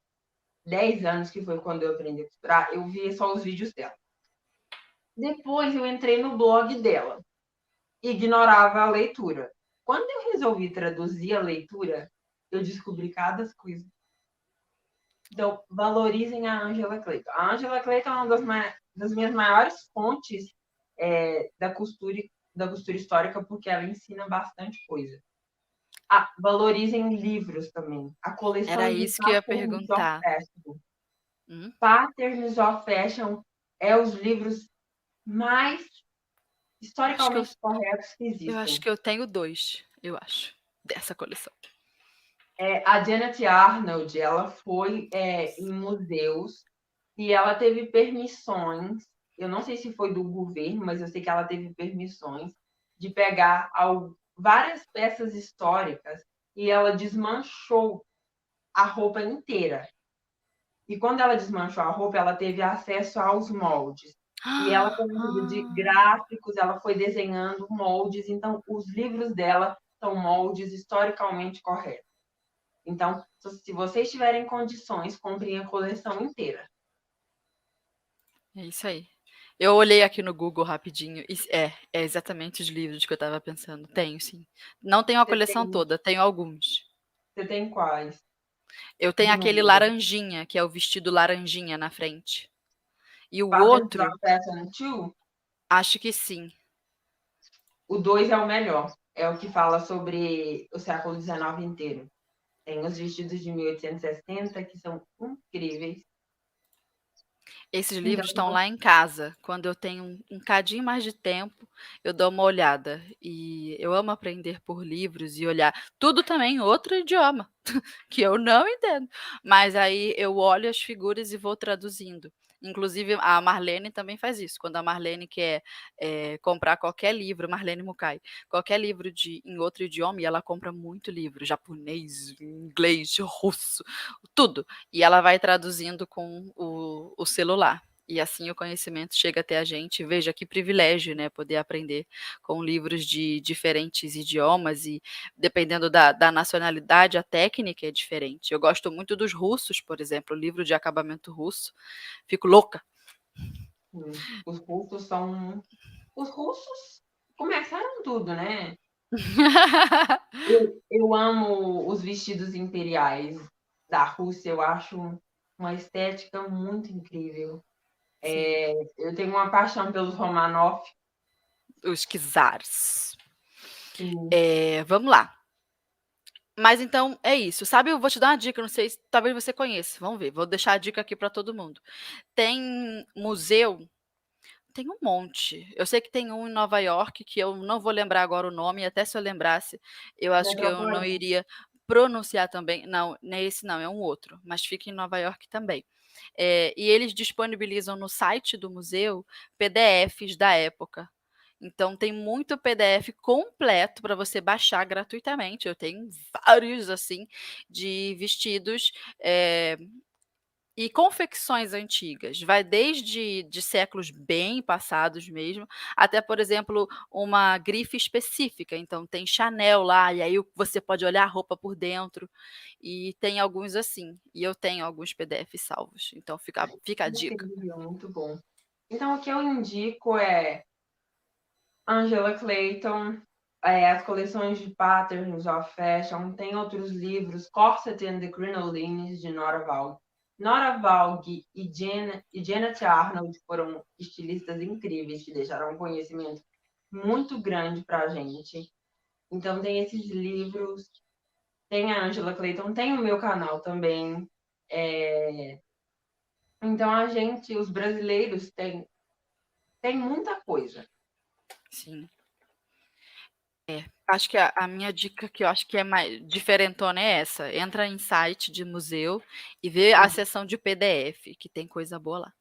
10 anos, que foi quando eu aprendi a costurar, eu via só os vídeos dela. Depois eu entrei no blog dela. Ignorava a leitura. Quando eu resolvi traduzir a leitura, eu descobri cada coisa. Então, valorizem a Angela Clayton. A Angela Clayton é uma das minhas maiores fontes da costura histórica, porque ela ensina bastante coisa. Valorizem livros também. A coleção Era de isso que eu ia perguntar. Patterns of Fashion é os livros mais historicamente corretos que existem. Eu acho que eu tenho 2, dessa coleção. A Janet Arnold, ela foi em museus e ela teve permissões, eu não sei se foi do governo, mas eu sei que ela teve permissões de pegar várias peças históricas e ela desmanchou a roupa inteira. E quando ela desmanchou a roupa, ela teve acesso aos moldes. E ela, com ajuda de gráficos, ela foi desenhando moldes. Então, os livros dela são moldes historicamente corretos. Então, se vocês tiverem condições, comprem a coleção inteira. É isso aí. Eu olhei aqui no Google rapidinho. É exatamente os livros que eu estava pensando. Tenho, sim. Não tenho a coleção toda, tenho alguns. Você tem quais? Eu tenho aquele laranjinha, que é o vestido laranjinha na frente. E o outro... Acho que sim. O 2 é o melhor. É o que fala sobre o século XIX inteiro. Tem os vestidos de 1860 que são incríveis. Esses Então, livros estão lá em casa. Quando eu tenho um cadinho mais de tempo, eu dou uma olhada. E eu amo aprender por livros e olhar tudo também em outro idioma, que eu não entendo. Mas aí eu olho as figuras e vou traduzindo. Inclusive, a Marlene também faz isso. Quando a Marlene quer comprar qualquer livro, Marlene Mukai, qualquer livro em outro idioma, e ela compra muito livro, japonês, inglês, russo, tudo. E ela vai traduzindo com o celular. E assim o conhecimento chega até a gente. Veja que privilégio, né? Poder aprender com livros de diferentes idiomas e, dependendo da nacionalidade, a técnica é diferente. Eu gosto muito dos russos, por exemplo, o livro de acabamento russo. Fico louca. os russos são. Os russos começaram tudo, né? Eu amo os vestidos imperiais da Rússia, eu acho uma estética muito incrível. Eu tenho uma paixão pelos Romanov. Os czares. Sim. Vamos lá. Mas então é isso. Sabe, eu vou te dar uma dica, não sei se talvez você conheça. Vamos ver, vou deixar a dica aqui para todo mundo. Tem museu, tem um monte. Eu sei que tem um em Nova York, que eu não vou lembrar agora o nome, e até se eu lembrasse, eu acho que eu não Metropolitan. iria pronunciar também. Não, não é esse não, é um outro, mas fica em Nova York também. E eles disponibilizam no site do museu PDFs da época. Então tem muito PDF completo para você baixar gratuitamente. Eu tenho vários assim de vestidos e confecções antigas. Vai desde de séculos bem passados mesmo, até, por exemplo, uma grife específica. Então tem Chanel lá, e aí você pode olhar a roupa por dentro. E tem alguns assim. E eu tenho alguns PDFs salvos. Então fica a dica. Incrível, muito bom. Então, o que eu indico é Angela Clayton, as coleções de Patterns of Fashion, tem outros livros, Corset and the Crinolines, de Nora Valg. Nora Valg e Janet Arnold foram estilistas incríveis, que deixaram um conhecimento muito grande para a gente. Então, tem esses livros, tem a Angela Clayton, tem o meu canal também. Então, os brasileiros, tem muita coisa. Sim. Acho que a minha dica, que eu acho que é mais diferentona, é essa: entra em site de museu e vê a seção de PDF, que tem coisa boa lá.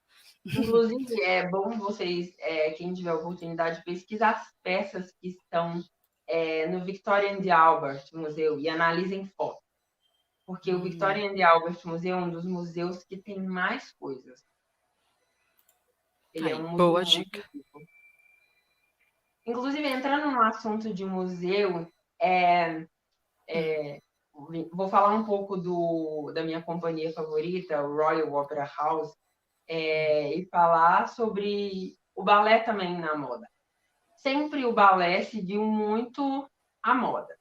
Inclusive, é bom vocês, quem tiver oportunidade, pesquisar as peças que estão no Victoria and Albert Museu e analisem fotos. Porque o Victoria and Albert Museu é um dos museus que tem mais coisas. Ele é um museu Boa muito dica. rico. Inclusive, entrando no assunto de museu, vou falar um pouco da minha companhia favorita, o Royal Opera House, e falar sobre o balé também na moda. Sempre o balé seguiu muito a moda.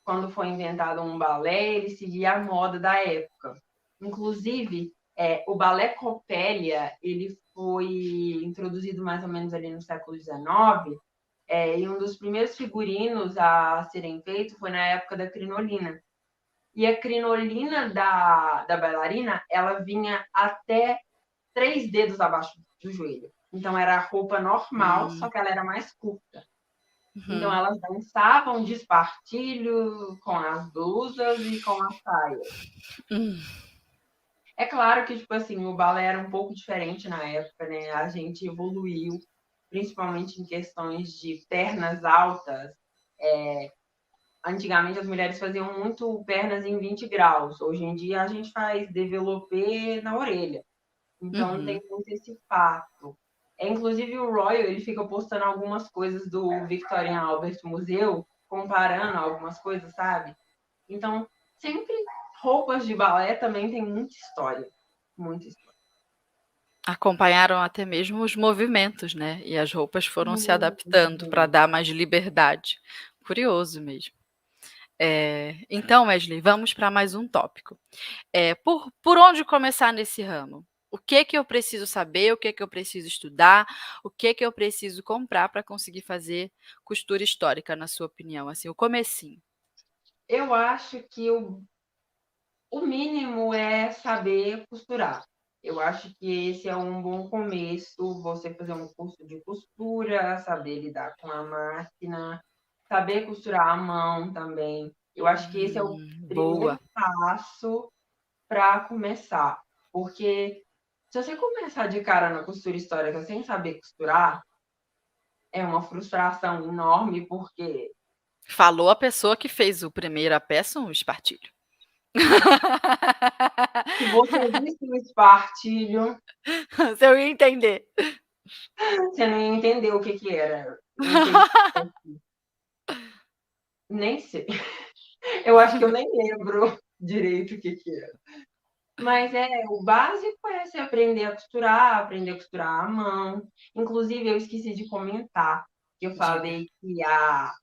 Quando foi inventado um balé, ele seguia a moda da época. Inclusive, o balé Coppelia, ele foi introduzido mais ou menos ali no século XIX, e um dos primeiros figurinos a serem feitos foi na época da crinolina. E a crinolina da bailarina, ela vinha até 3 dedos abaixo do joelho. Então, era a roupa normal, só que ela era mais curta. Então, elas dançavam de espartilho com as blusas e com as saias. É claro que, tipo assim, o balé era um pouco diferente na época, né? A gente evoluiu, principalmente em questões de pernas altas. Antigamente, as mulheres faziam muito pernas em 20 graus. Hoje em dia, a gente faz développé na orelha. Então, tem muito esse fato. Inclusive, o Royal, ele fica postando algumas coisas do Victoria and Albert Museu, comparando algumas coisas, sabe? Então, sempre roupas de balé também tem muita história. Muita história. Acompanharam até mesmo os movimentos, né? E as roupas foram se adaptando para dar mais liberdade. Curioso mesmo. Então, Wesley, vamos para mais um tópico. Por onde começar nesse ramo? O que eu preciso saber? O que eu preciso estudar? O que eu preciso comprar para conseguir fazer costura histórica, na sua opinião? Assim, o comecinho. Eu acho que o mínimo é saber costurar. Eu acho que esse é um bom começo, você fazer um curso de costura, saber lidar com a máquina, saber costurar à mão também. Eu acho que esse é o primeiro Boa. passo para começar. Porque se você começar de cara na costura histórica sem saber costurar, é uma frustração enorme, porque Falou a pessoa que fez o primeira peça, um espartilho. se você visse o espartilho, Você ia entender. você não ia entender o que era. Não sei. Nem sei. Eu acho que eu nem lembro direito o que era. Mas o básico é você aprender a costurar à mão. Inclusive, eu esqueci de comentar que eu falei que a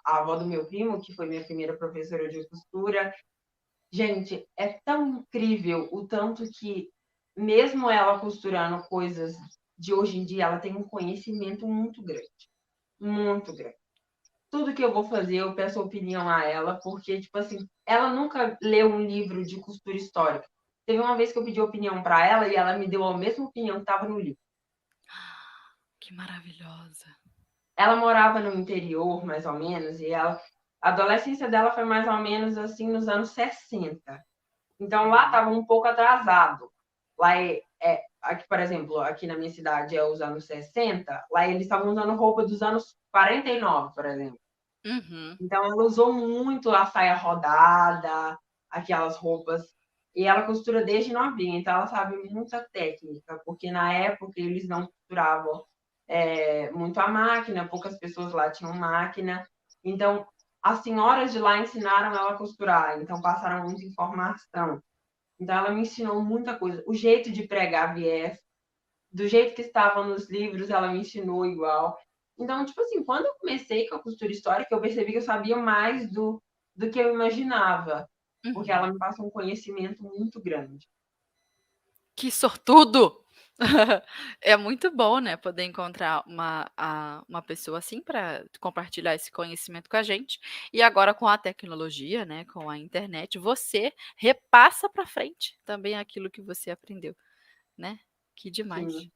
avó do meu primo, que foi minha primeira professora de costura, gente, é tão incrível o tanto que, mesmo ela costurando coisas de hoje em dia, ela tem um conhecimento muito grande. Muito grande. Tudo que eu vou fazer, eu peço opinião a ela, porque, tipo assim, ela nunca leu um livro de costura histórica. Teve uma vez que eu pedi opinião para ela e ela me deu a mesma opinião que estava no livro. Que maravilhosa. Ela morava no interior, mais ou menos, e a adolescência dela foi mais ou menos assim nos anos 60. Então lá estava um pouco atrasado. Lá aqui, por exemplo, aqui na minha cidade é os anos 60, lá eles estavam usando roupa dos anos 49, por exemplo. Uhum. Então, ela usou muito a saia rodada, aquelas roupas. E ela costura desde novinha, então ela sabe muita técnica, porque na época eles não costuravam muito a máquina, poucas pessoas lá tinham máquina. Então, as senhoras de lá ensinaram ela a costurar, então passaram muita informação. Então, ela me ensinou muita coisa. O jeito de pregar viés, do jeito que estava nos livros, ela me ensinou igual. Então, tipo assim, quando eu comecei com a costura histórica, eu percebi que eu sabia mais do que eu imaginava, porque ela me passou um conhecimento muito grande. Que sortudo! É muito bom, né, poder encontrar uma pessoa assim para compartilhar esse conhecimento com a gente. E agora com a tecnologia, né, com a internet, você repassa para frente também aquilo que você aprendeu, né? Que demais. Sim.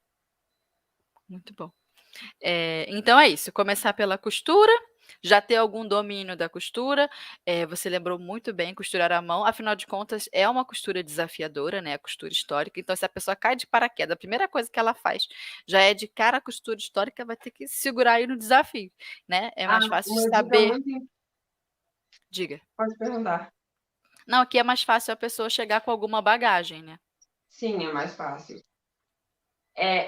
Muito bom. Então é isso, começar pela costura, já ter algum domínio da costura. Você lembrou muito bem, costurar à mão, afinal de contas é uma costura desafiadora, né, a costura histórica, então se a pessoa cai de paraquedas, a primeira coisa que ela faz já é de cara a costura histórica, vai ter que segurar aí no desafio, né, é mais fácil Uma dica saber. muito... Diga. Pode perguntar. Não, aqui é mais fácil a pessoa chegar com alguma bagagem, né. Sim, é mais fácil.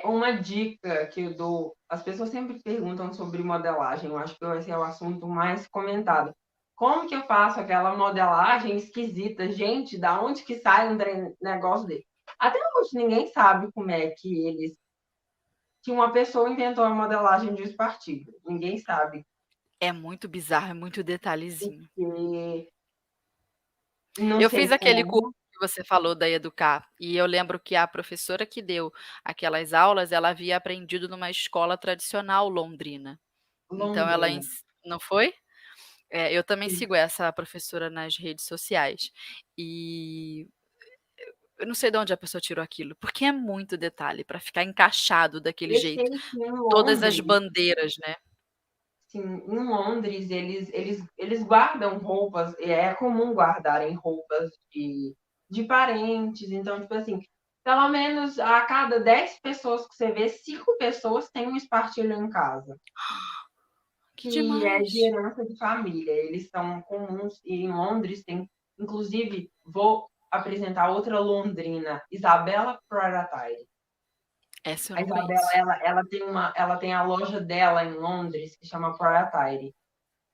Uma dica que eu dou, as pessoas sempre perguntam sobre modelagem, eu acho que esse é o assunto mais comentado. Como que eu faço aquela modelagem esquisita? Gente, da onde que sai um negócio dele? Até hoje ninguém sabe como é que uma pessoa inventou a modelagem de espartilho. Ninguém sabe. É muito bizarro, é muito detalhezinho. Porque não Eu sei fiz aquele curso como. que você falou da Educar, e eu lembro que a professora que deu aquelas aulas, ela havia aprendido numa escola tradicional londrina. Então ela Londrina. não foi? Eu também sigo essa professora nas redes sociais. E eu não sei de onde a pessoa tirou aquilo, porque é muito detalhe para ficar encaixado daquele Eu jeito. sei que em Todas as Londres, bandeiras, né. sim, em Londres, eles guardam roupas, é comum guardarem roupas de parentes. Então, tipo assim, pelo menos a cada 10 pessoas que você vê, 5 pessoas têm um espartilho em casa, Que que é de demais. herança de família. Eles são comuns, e em Londres tem, inclusive, vou apresentar outra londrina, Isabella Prioratire. Essa eu A não Isabela, conheço. ela tem a loja dela em Londres, que chama Prioratire.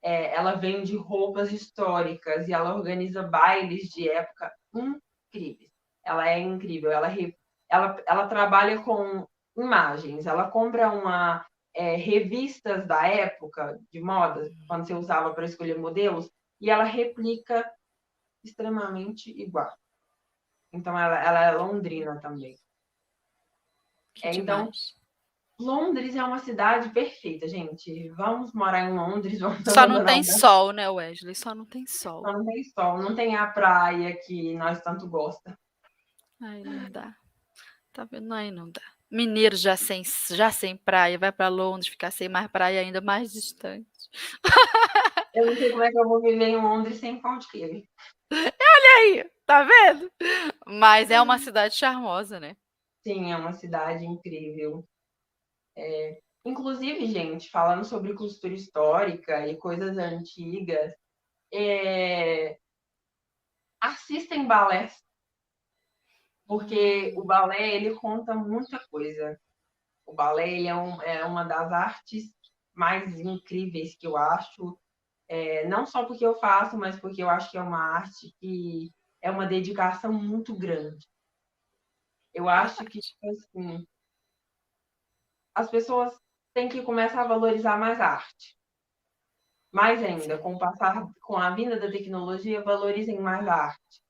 Ela vende roupas históricas e ela organiza bailes de época incríveis. Ela é incrível. Ela trabalha com imagens. Ela compra revistas da época de moda, quando você usava para escolher modelos, e ela replica extremamente igual. Então, ela é londrina também. Que Então, demais. Londres é uma cidade perfeita, gente. Vamos morar em Londres, vamos Só não abandonar tem o Brasil. sol, né, Wesley? Só não tem sol. Não tem sol, não tem a praia que nós tanto gostamos. Ai, não dá. Tá vendo aí? Não dá. Mineiro já sem praia, vai para Londres, ficar sem mais praia ainda mais distante. Eu não sei como é que eu vou viver em Londres sem pão de queijo. Olha aí, tá vendo? Mas é uma cidade charmosa, né? Sim, é uma cidade incrível. Inclusive, gente, falando sobre cultura histórica e coisas antigas, assistem balés, porque o balé ele conta muita coisa. O balé ele é uma das artes mais incríveis que eu acho, não só porque eu faço, mas porque eu acho que é uma arte que é uma dedicação muito grande. Eu acho que, tipo assim, as pessoas têm que começar a valorizar mais a arte. Mais ainda, com a vinda da tecnologia, valorizem mais a arte.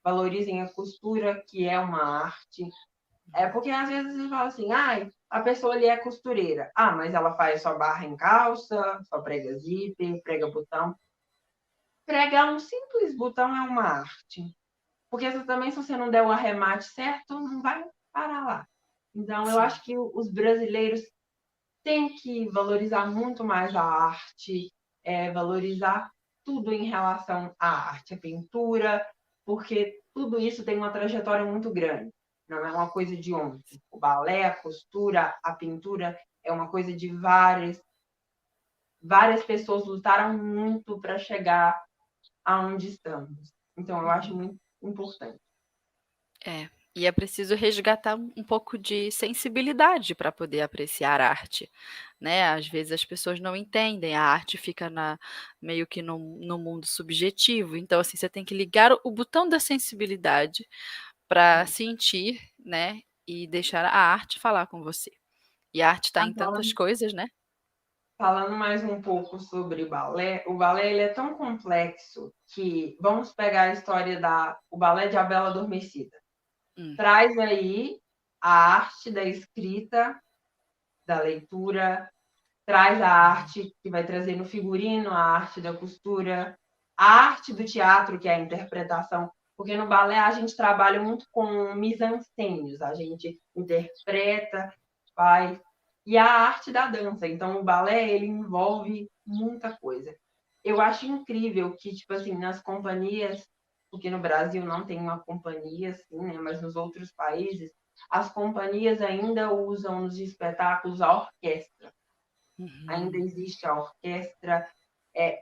Valorizem a costura, que é uma arte. Porque às vezes eles falam assim, a pessoa ali é costureira. Mas ela faz só barra em calça, só prega zíper, prega botão. Pregar um simples botão é uma arte. Porque também, se você não der o arremate certo, não vai parar lá. Então, eu acho que os brasileiros têm que valorizar muito mais a arte, valorizar tudo em relação à arte, a pintura, porque tudo isso tem uma trajetória muito grande. Não é uma coisa de ontem. O balé, a costura, a pintura é uma coisa de várias pessoas lutaram muito para chegar aonde estamos. Então, eu acho muito importante. E é preciso resgatar um pouco de sensibilidade para poder apreciar a arte, né? Às vezes as pessoas não entendem, a arte fica meio que no mundo subjetivo. Então, assim, você tem que ligar o botão da sensibilidade para sentir, né? E deixar a arte falar com você. E a arte está em tantas coisas, né? Falando mais um pouco sobre o balé ele é tão complexo que vamos pegar a história o balé de A Bela Adormecida. Traz aí a arte da escrita, da leitura, traz a arte que vai trazer no figurino, a arte da costura, a arte do teatro, que é a interpretação, porque no balé a gente trabalha muito com mise-en-scène, a gente interpreta, faz, e a arte da dança. Então, o balé, ele envolve muita coisa. Eu acho incrível que, tipo assim, nas companhias, porque no Brasil não tem uma companhia assim, né? Mas nos outros países, as companhias ainda usam nos espetáculos a orquestra. Ainda existe a orquestra.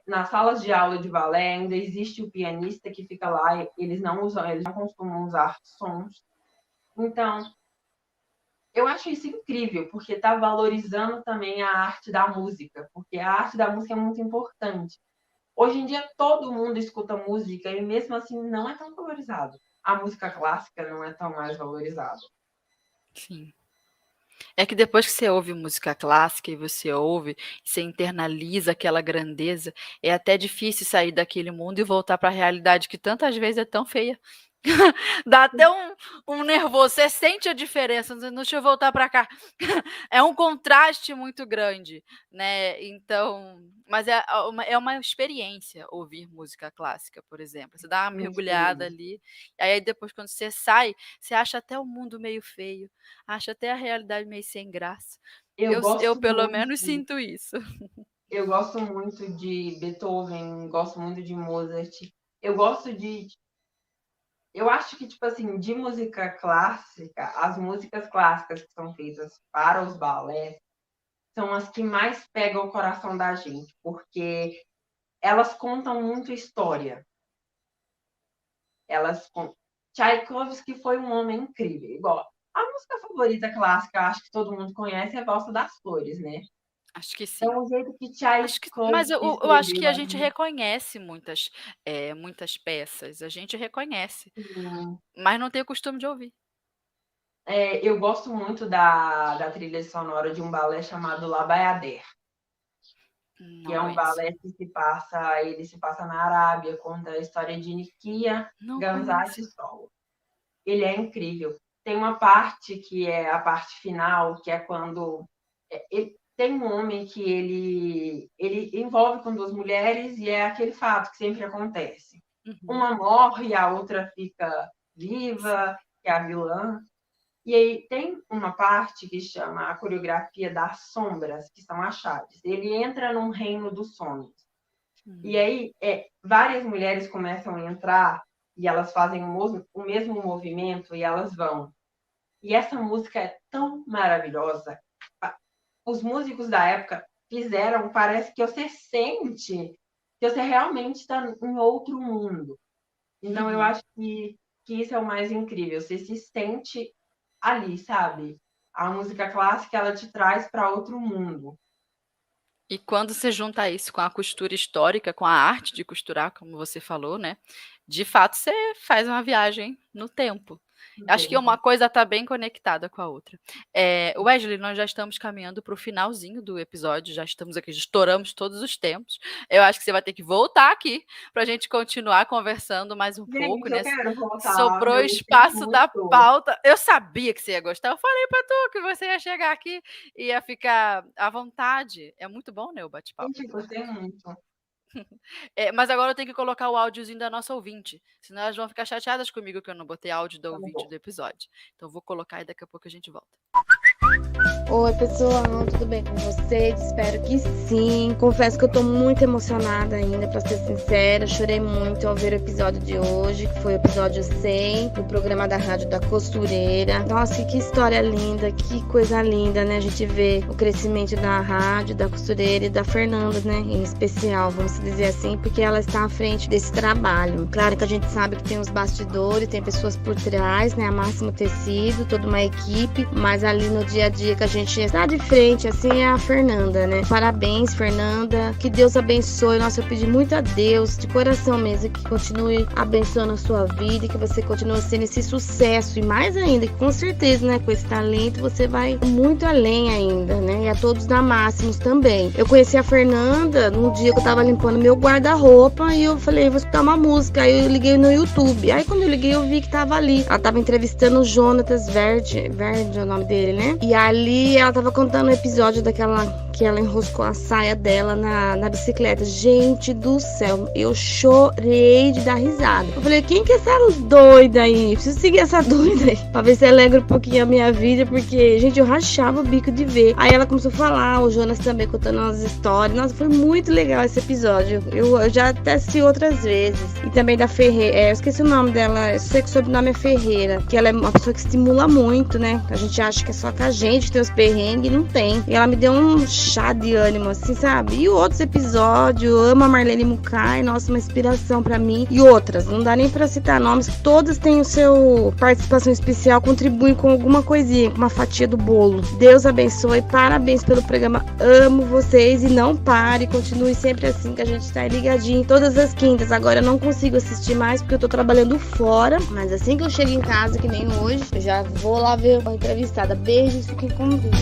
Nas salas de aula de balé ainda existe o pianista que fica lá, eles não costumam usar sons. Então, eu acho isso incrível, porque está valorizando também a arte da música, porque a arte da música é muito importante. Hoje em dia, todo mundo escuta música e, mesmo assim, não é tão valorizado. A música clássica não é tão mais valorizada. Sim. É que depois que você ouve música clássica e você ouve, você internaliza aquela grandeza, é até difícil sair daquele mundo e voltar para a realidade que tantas vezes é tão feia. Dá até um nervoso, você sente a diferença, deixa eu voltar para cá. É um contraste muito grande, né? Então, mas é uma experiência ouvir música clássica, por exemplo. Você dá uma mergulhada ali, aí depois quando você sai, você acha até o mundo meio feio, acha até a realidade meio sem graça. Eu pelo menos sinto isso. Eu gosto muito de Beethoven, gosto muito de Mozart. Eu acho que, tipo assim, de música clássica, as músicas clássicas que são feitas para os balés são as que mais pegam o coração da gente, porque elas contam muito história. Tchaikovsky foi um homem incrível. Igual, a música favorita clássica, acho que todo mundo conhece, é Valsa das Flores, né? Acho que sim. Então, o jeito que Tchaikovsky Mas eu acho que a gente escreveu reconhece muitas peças, a gente reconhece, ali. mas não tem o costume de ouvir. Eu gosto muito da trilha sonora de um balé chamado La Bayadère, que é um balé que ele se passa na Arábia, conta a história de Nikia Gamzat Sol. Ele é incrível. Tem uma parte que é a parte final, que é quando tem um homem que ele envolve com duas mulheres e é aquele fato que sempre acontece. Uma morre, a outra fica viva, que é a vilã. E aí tem uma parte que chama a coreografia das sombras, que são as chaves. Ele entra num reino dos sonhos. E aí várias mulheres começam a entrar e elas fazem o mesmo movimento e elas vão. E essa música é tão maravilhosa. Os músicos da época fizeram, parece que você sente que você realmente está em outro mundo. Então, eu acho que isso é o mais incrível. Você se sente ali, sabe? A música clássica, ela te traz para outro mundo. E quando você junta isso com a costura histórica, com a arte de costurar, como você falou, né? De fato, você faz uma viagem no tempo. Acho que uma coisa está bem conectada com a outra. Wesley, nós já estamos caminhando para o finalzinho do episódio, já estamos aqui, já estouramos todos os tempos. Eu acho que você vai ter que voltar aqui para a gente continuar conversando mais um pouco, Gente, né? eu quero voltar. Sobrou Eu gostei espaço da muito. pauta. Eu sabia que você ia gostar. Eu falei para tu que você ia chegar aqui e ia ficar à vontade. É muito bom, né, o bate-papo. Gente, eu gostei muito. Mas agora eu tenho que colocar o áudiozinho da nossa ouvinte, senão elas vão ficar chateadas comigo que eu não botei áudio da ouvinte do episódio. Então eu vou colocar e daqui a pouco a gente volta. Oi, pessoal, tudo bem com vocês? Espero que sim. Confesso que eu tô muito emocionada ainda, pra ser sincera. Chorei muito ao ver o episódio de hoje, que foi o episódio 100 do programa da Rádio da Costureira. Nossa, que história linda, que coisa linda, né? A gente vê o crescimento da Rádio, da Costureira e da Fernanda, né? Em especial, vamos dizer assim, porque ela está à frente desse trabalho. Claro que a gente sabe que tem os bastidores, tem pessoas por trás, né? A Máximo Tecido, toda uma equipe, mas ali no dia a dia que a gente está de frente, assim, é a Fernanda, né? Parabéns, Fernanda. Que Deus abençoe. Nossa, eu pedi muito a Deus, de coração mesmo, que continue abençoando a sua vida e que você continue sendo esse sucesso. E mais ainda, que com certeza, né, com esse talento, você vai muito além ainda, né? E a todos da Máximos também. Eu conheci a Fernanda num dia que eu tava limpando meu guarda-roupa e eu falei, vou escutar uma música. Aí eu liguei no YouTube. Aí quando eu liguei, eu vi que tava ali. Ela tava entrevistando o Jonatas Verde é o nome dele, né? E ali ela tava contando o episódio daquela que ela enroscou a saia dela na bicicleta. Gente do céu, eu chorei de dar risada. Eu falei, quem que é essa doida aí? Preciso seguir essa doida aí, pra ver se alegra um pouquinho a minha vida, porque, gente, eu rachava o bico de ver. Aí ela começou a falar, o Jonas também contando umas histórias. Nossa, foi muito legal esse episódio. Eu já até assisti outras vezes. E também da Ferreira, eu esqueci o nome dela, eu sei que o sobrenome é Ferreira, que ela é uma pessoa que estimula muito, né? A gente acha que é só com a gente que tem os perrengues, não tem. E ela me deu um chá de ânimo, assim, sabe? E outros episódios, amo a Marlene Mukai, nossa, uma inspiração pra mim. E outras, não dá nem pra citar nomes, todas têm o seu participação especial, contribuem com alguma coisinha, com uma fatia do bolo. Deus abençoe, parabéns pelo programa, amo vocês e não pare, continue sempre assim, que a gente tá ligadinho todas as quintas. Agora eu não consigo assistir mais porque eu tô trabalhando fora, mas assim que eu chego em casa, que nem hoje, eu já vou lá ver a entrevistada. Beijos, fiquem com Deus.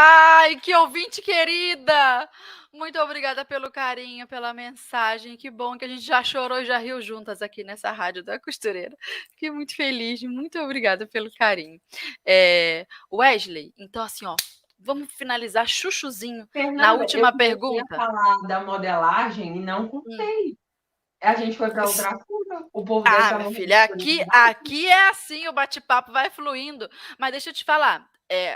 Ai, que ouvinte querida! Muito obrigada pelo carinho, pela mensagem. Que bom que a gente já chorou e já riu juntas aqui nessa Rádio da Costureira. Fiquei muito feliz, muito obrigada pelo carinho. Wesley, então assim, ó, vamos finalizar chuchuzinho Fernanda, na última eu pergunta. queria falar da modelagem e não contei. A gente foi para outra assunto. O povo deve estar minha filha, aqui é assim, o bate-papo vai fluindo. Mas deixa eu te falar,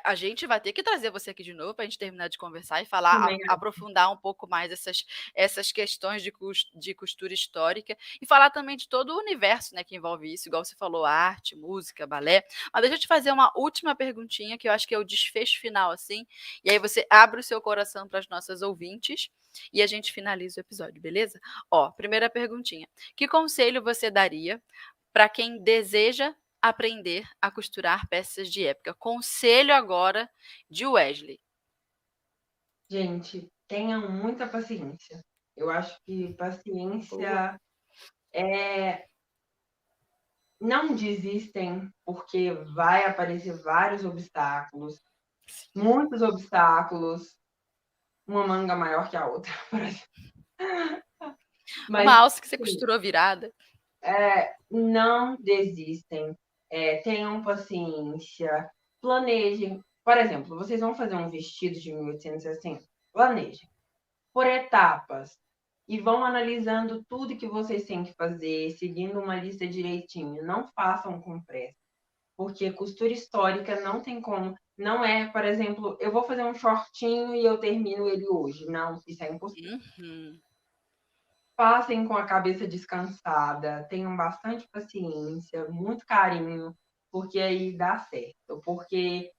a gente vai ter que trazer você aqui de novo para a gente terminar de conversar e falar, aprofundar um pouco mais essas questões de costura histórica e falar também de todo o universo, né, que envolve isso, igual você falou, arte, música, balé. Mas deixa eu te fazer uma última perguntinha, que eu acho que é o desfecho final, assim, e aí você abre o seu coração para as nossas ouvintes e a gente finaliza o episódio, beleza? Ó, primeira perguntinha. Que conselho você daria para quem deseja aprender a costurar peças de época? Conselho agora de Wesley. Gente, tenham muita paciência. Eu acho que paciência não desistem, porque vai aparecer vários obstáculos, muitos obstáculos, uma manga maior que a outra, por exemplo. Mas uma alça que você costurou virada. não desistem, tenham paciência, planejem. Por exemplo, vocês vão fazer um vestido de 1860? Planejem. Por etapas. e vão analisando tudo que vocês têm que fazer, seguindo uma lista direitinho. Não façam com pressa, porque costura histórica não tem como. Não é, por exemplo, eu vou fazer um shortinho e eu termino ele hoje. Não, isso é impossível. Passem com a cabeça descansada, tenham bastante paciência, muito carinho, porque aí dá certo. Porque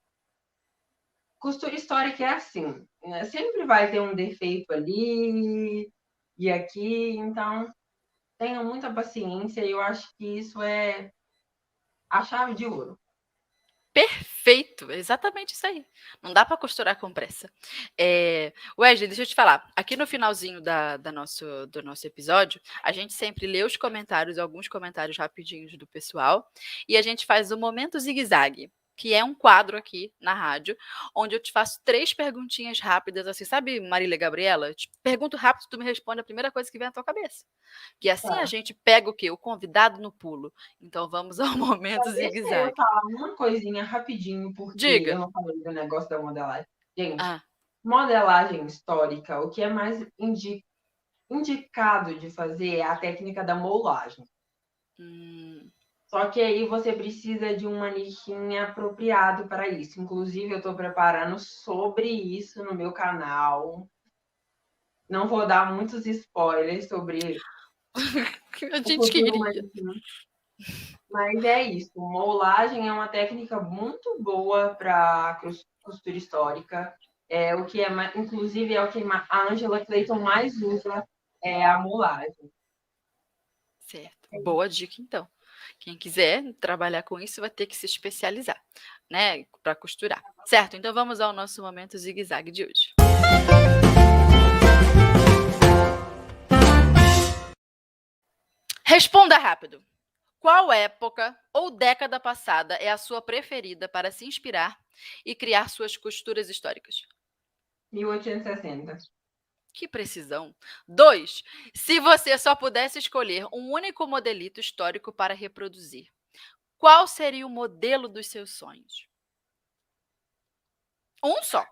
costura histórica é assim, né? Sempre vai ter um defeito ali e aqui, então tenham muita paciência e eu acho que isso é a chave de ouro. Perfeito, exatamente isso aí. Não dá para costurar com pressa. Wesley, deixa eu te falar. Aqui no finalzinho do nosso episódio, a gente sempre lê os comentários, alguns comentários rapidinhos do pessoal, e a gente faz o Momento Zigue-Zague, que é um quadro aqui na rádio, onde eu te faço 3 perguntinhas rápidas, assim, sabe, Marília Gabriela? Eu te pergunto rápido, tu me responde a primeira coisa que vem à tua cabeça. Que assim a gente pega o quê? O convidado no pulo. Então vamos ao Momento Deixa eu Zigue-Zague. falar uma coisinha rapidinho, porque Diga. eu não falei do negócio da modelagem. Gente, Ah, modelagem histórica, o que é mais indicado de fazer é a técnica da moulagem. Só que aí você precisa de um manequim apropriado para isso. Inclusive, eu estou preparando sobre isso no meu canal. Não vou dar muitos spoilers sobre a o gente futuro queria. manequim. Mas é isso. Moulagem é uma técnica muito boa para costura histórica. O que inclusive, é o que a Angela Clayton mais usa, é a moulagem. Certo. Boa dica, então. Quem quiser trabalhar com isso vai ter que se especializar, né, para costurar. Certo? Então vamos ao nosso momento zigue-zague de hoje. Responda rápido. Qual época ou década passada é a sua preferida para se inspirar e criar suas costuras históricas? 1860. Que precisão. 2. Se você só pudesse escolher um único modelito histórico para reproduzir, qual seria o modelo dos seus sonhos? Um só.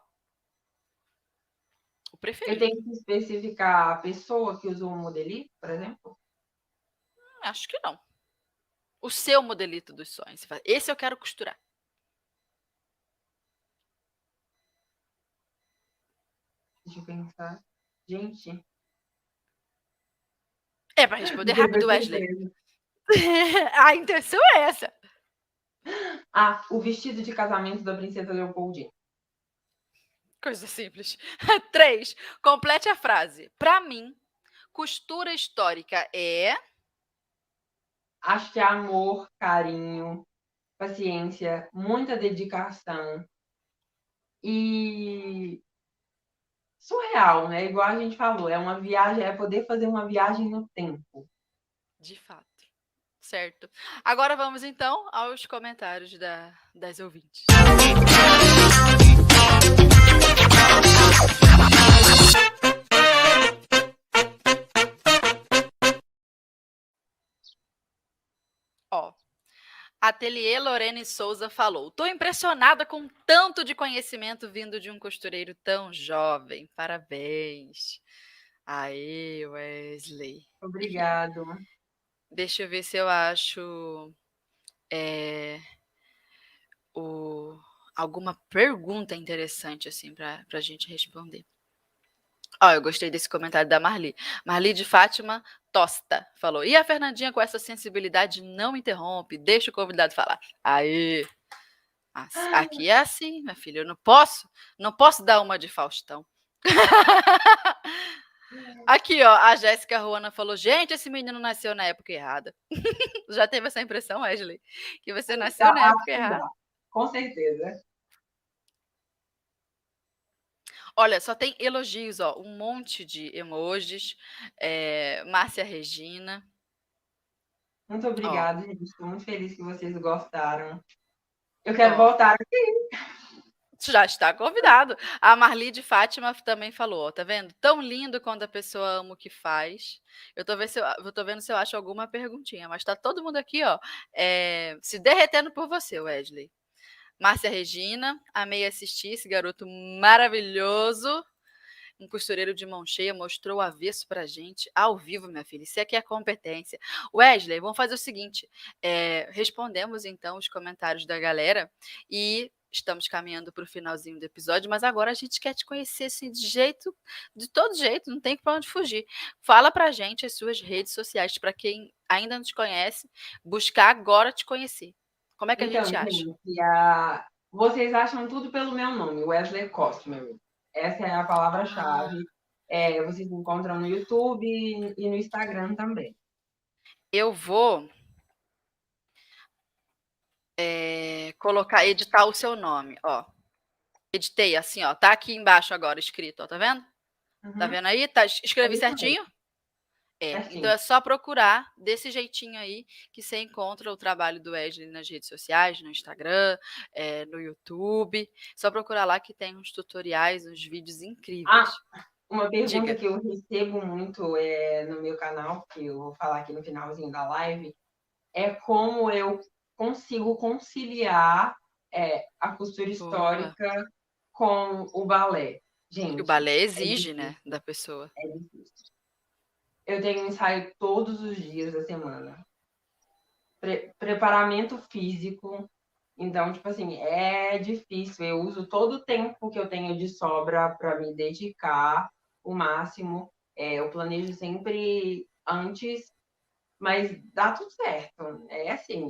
O Eu preferido. tenho que especificar a pessoa que usou o modelito, por exemplo? Acho que não. O seu modelito dos sonhos. Esse eu quero costurar. Deixa eu pensar. Gente. É para responder rápido, Wesley. A intenção é essa. O vestido de casamento da princesa Leopoldina. Coisa simples. 3. Complete a frase. Para mim, costura histórica é... Acho que é amor, carinho, paciência, muita dedicação e surreal, né? Igual a gente falou, é uma viagem, é poder fazer uma viagem no tempo. De fato. Certo. Agora vamos, então, aos comentários das ouvintes. Ó, Ateliê Lorene Souza falou: "Tô impressionada com tanto de conhecimento vindo de um costureiro tão jovem. Parabéns." Aê, Wesley. Obrigado. Deixa eu ver se eu acho alguma pergunta interessante assim para a gente responder. Eu gostei desse comentário da Marli. Marli de Fátima Tosta falou: "E a Fernandinha com essa sensibilidade não interrompe, deixa o convidado falar." Aê! Aqui é assim, minha filha, eu não posso dar uma de Faustão. Aqui, ó, a Jéssica Ruana falou: "Gente, esse menino nasceu na época errada." Já teve essa impressão, Wesley? Que você nasceu na época errada? Com certeza. Olha, só tem elogios, ó, um monte de emojis. Márcia Regina. Muito obrigada, gente. Estou muito feliz que vocês gostaram. Eu quero Ó. voltar aqui. Já está convidado. A Marli de Fátima também falou, ó, tá vendo? Tão lindo quando a pessoa ama o que faz. Eu tô vendo se eu acho alguma perguntinha, mas tá todo mundo aqui, ó, se derretendo por você, Wesley. Márcia Regina, amei assistir esse garoto maravilhoso. um costureiro de mão cheia, mostrou o avesso pra gente, ao vivo, minha filha. Isso aqui é competência. Wesley, vamos fazer o seguinte: respondemos então os comentários da galera e estamos caminhando para o finalzinho do episódio, mas agora a gente quer te conhecer assim, de todo jeito, não tem para onde fugir. Fala pra gente as suas redes sociais, para quem ainda não te conhece, buscar agora te conhecer. Como é que a Então, gente acha? gente, vocês acham tudo pelo meu nome, Wesley Costumer. Essa é a palavra-chave. Vocês me encontram no YouTube e no Instagram também. Eu vou editar o seu nome, ó. Editei assim, ó. Tá aqui embaixo agora escrito, ó. Tá vendo? Tá vendo aí? Escrevi certinho? Então é só procurar desse jeitinho aí que você encontra o trabalho do Wesley nas redes sociais, no Instagram, no YouTube. Só procurar lá que tem uns tutoriais, uns vídeos incríveis. Uma pergunta Diga. que eu recebo muito no meu canal, que eu vou falar aqui no finalzinho da live, é como eu consigo conciliar a costura histórica com o balé. Gente, o balé exige, né, da pessoa. É difícil. Eu tenho ensaio todos os dias da semana. Preparamento físico. Então, tipo assim, é difícil. Eu uso todo o tempo que eu tenho de sobra para me dedicar o máximo. Eu planejo sempre antes, mas dá tudo certo. É assim,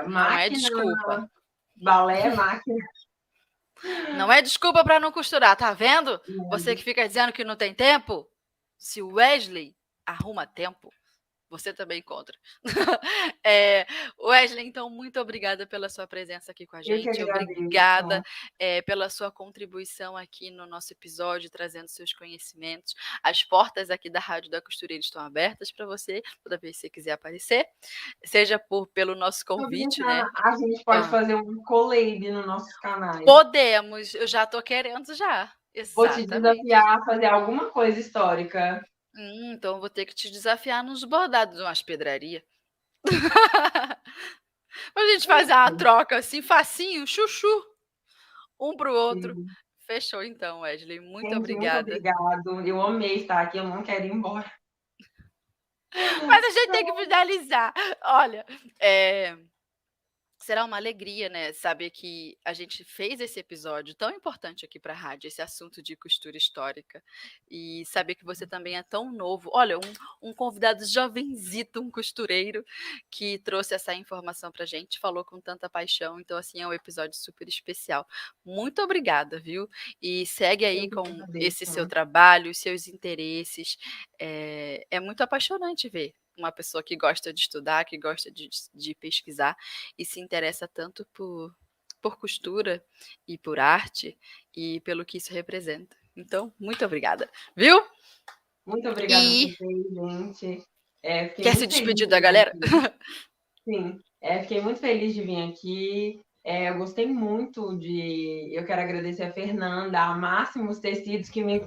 máquina... Não é desculpa. Balé é máquina. Não é desculpa para não costurar, tá vendo? Você que fica dizendo que não tem tempo, se o Wesley arruma tempo, você também encontra. Wesley, então, muito obrigada pela sua presença aqui com a gente. Obrigada pela sua contribuição aqui no nosso episódio, trazendo seus conhecimentos. As portas aqui da Rádio da Costureira estão abertas para você, toda vez que você quiser aparecer, seja pelo nosso convite, né? A gente pode fazer um collab no nosso canal. Podemos, eu já estou querendo já. Exatamente. Vou te desafiar a fazer alguma coisa histórica. Então vou ter que te desafiar nos bordados, umas pedrarias. A gente fazer uma troca assim, facinho, chuchu, um pro outro. Sim. Fechou então, Wesley. Muito obrigada. Muito obrigado. Eu amei estar aqui, eu não quero ir embora. Mas a gente tem que finalizar. Olha, será uma alegria, né, saber que a gente fez esse episódio tão importante aqui para a rádio, esse assunto de costura histórica, e saber que você também é tão novo. Olha, um convidado jovenzito, um costureiro, que trouxe essa informação para a gente, falou com tanta paixão, então, assim, é um episódio super especial. Muito obrigada, viu? E segue aí com esse seu trabalho, os seus interesses. É muito apaixonante ver uma pessoa que gosta de estudar, que gosta de pesquisar e se interessa tanto por costura e por arte e pelo que isso representa. Então, muito obrigada, viu? Muito obrigada a vocês, gente. Quer se despedir da galera? Sim, fiquei muito feliz de vir aqui. Eu gostei muito Eu quero agradecer a Fernanda, a Máximos Tecidos, que me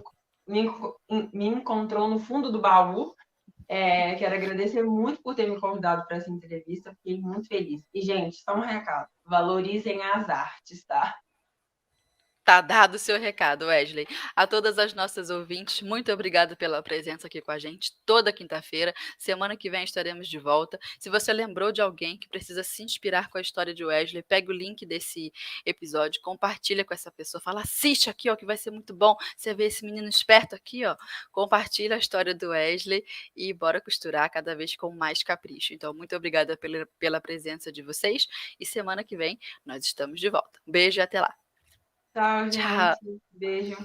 encontrou no fundo do baú. Quero agradecer muito por ter me convidado para essa entrevista, fiquei muito feliz. E, gente, só um recado, valorizem as artes, tá? Tá dado o seu recado, Wesley. A todas as nossas ouvintes, muito obrigada pela presença aqui com a gente toda quinta-feira. Semana que vem estaremos de volta. Se você lembrou de alguém que precisa se inspirar com a história de Wesley, pegue o link desse episódio, compartilha com essa pessoa, fala, assiste aqui, ó, que vai ser muito bom. Você vê esse menino esperto aqui, ó, compartilha a história do Wesley e bora costurar cada vez com mais capricho. Então, muito obrigada pela presença de vocês e semana que vem nós estamos de volta. Um beijo e até lá. Tchau, gente. Beijo.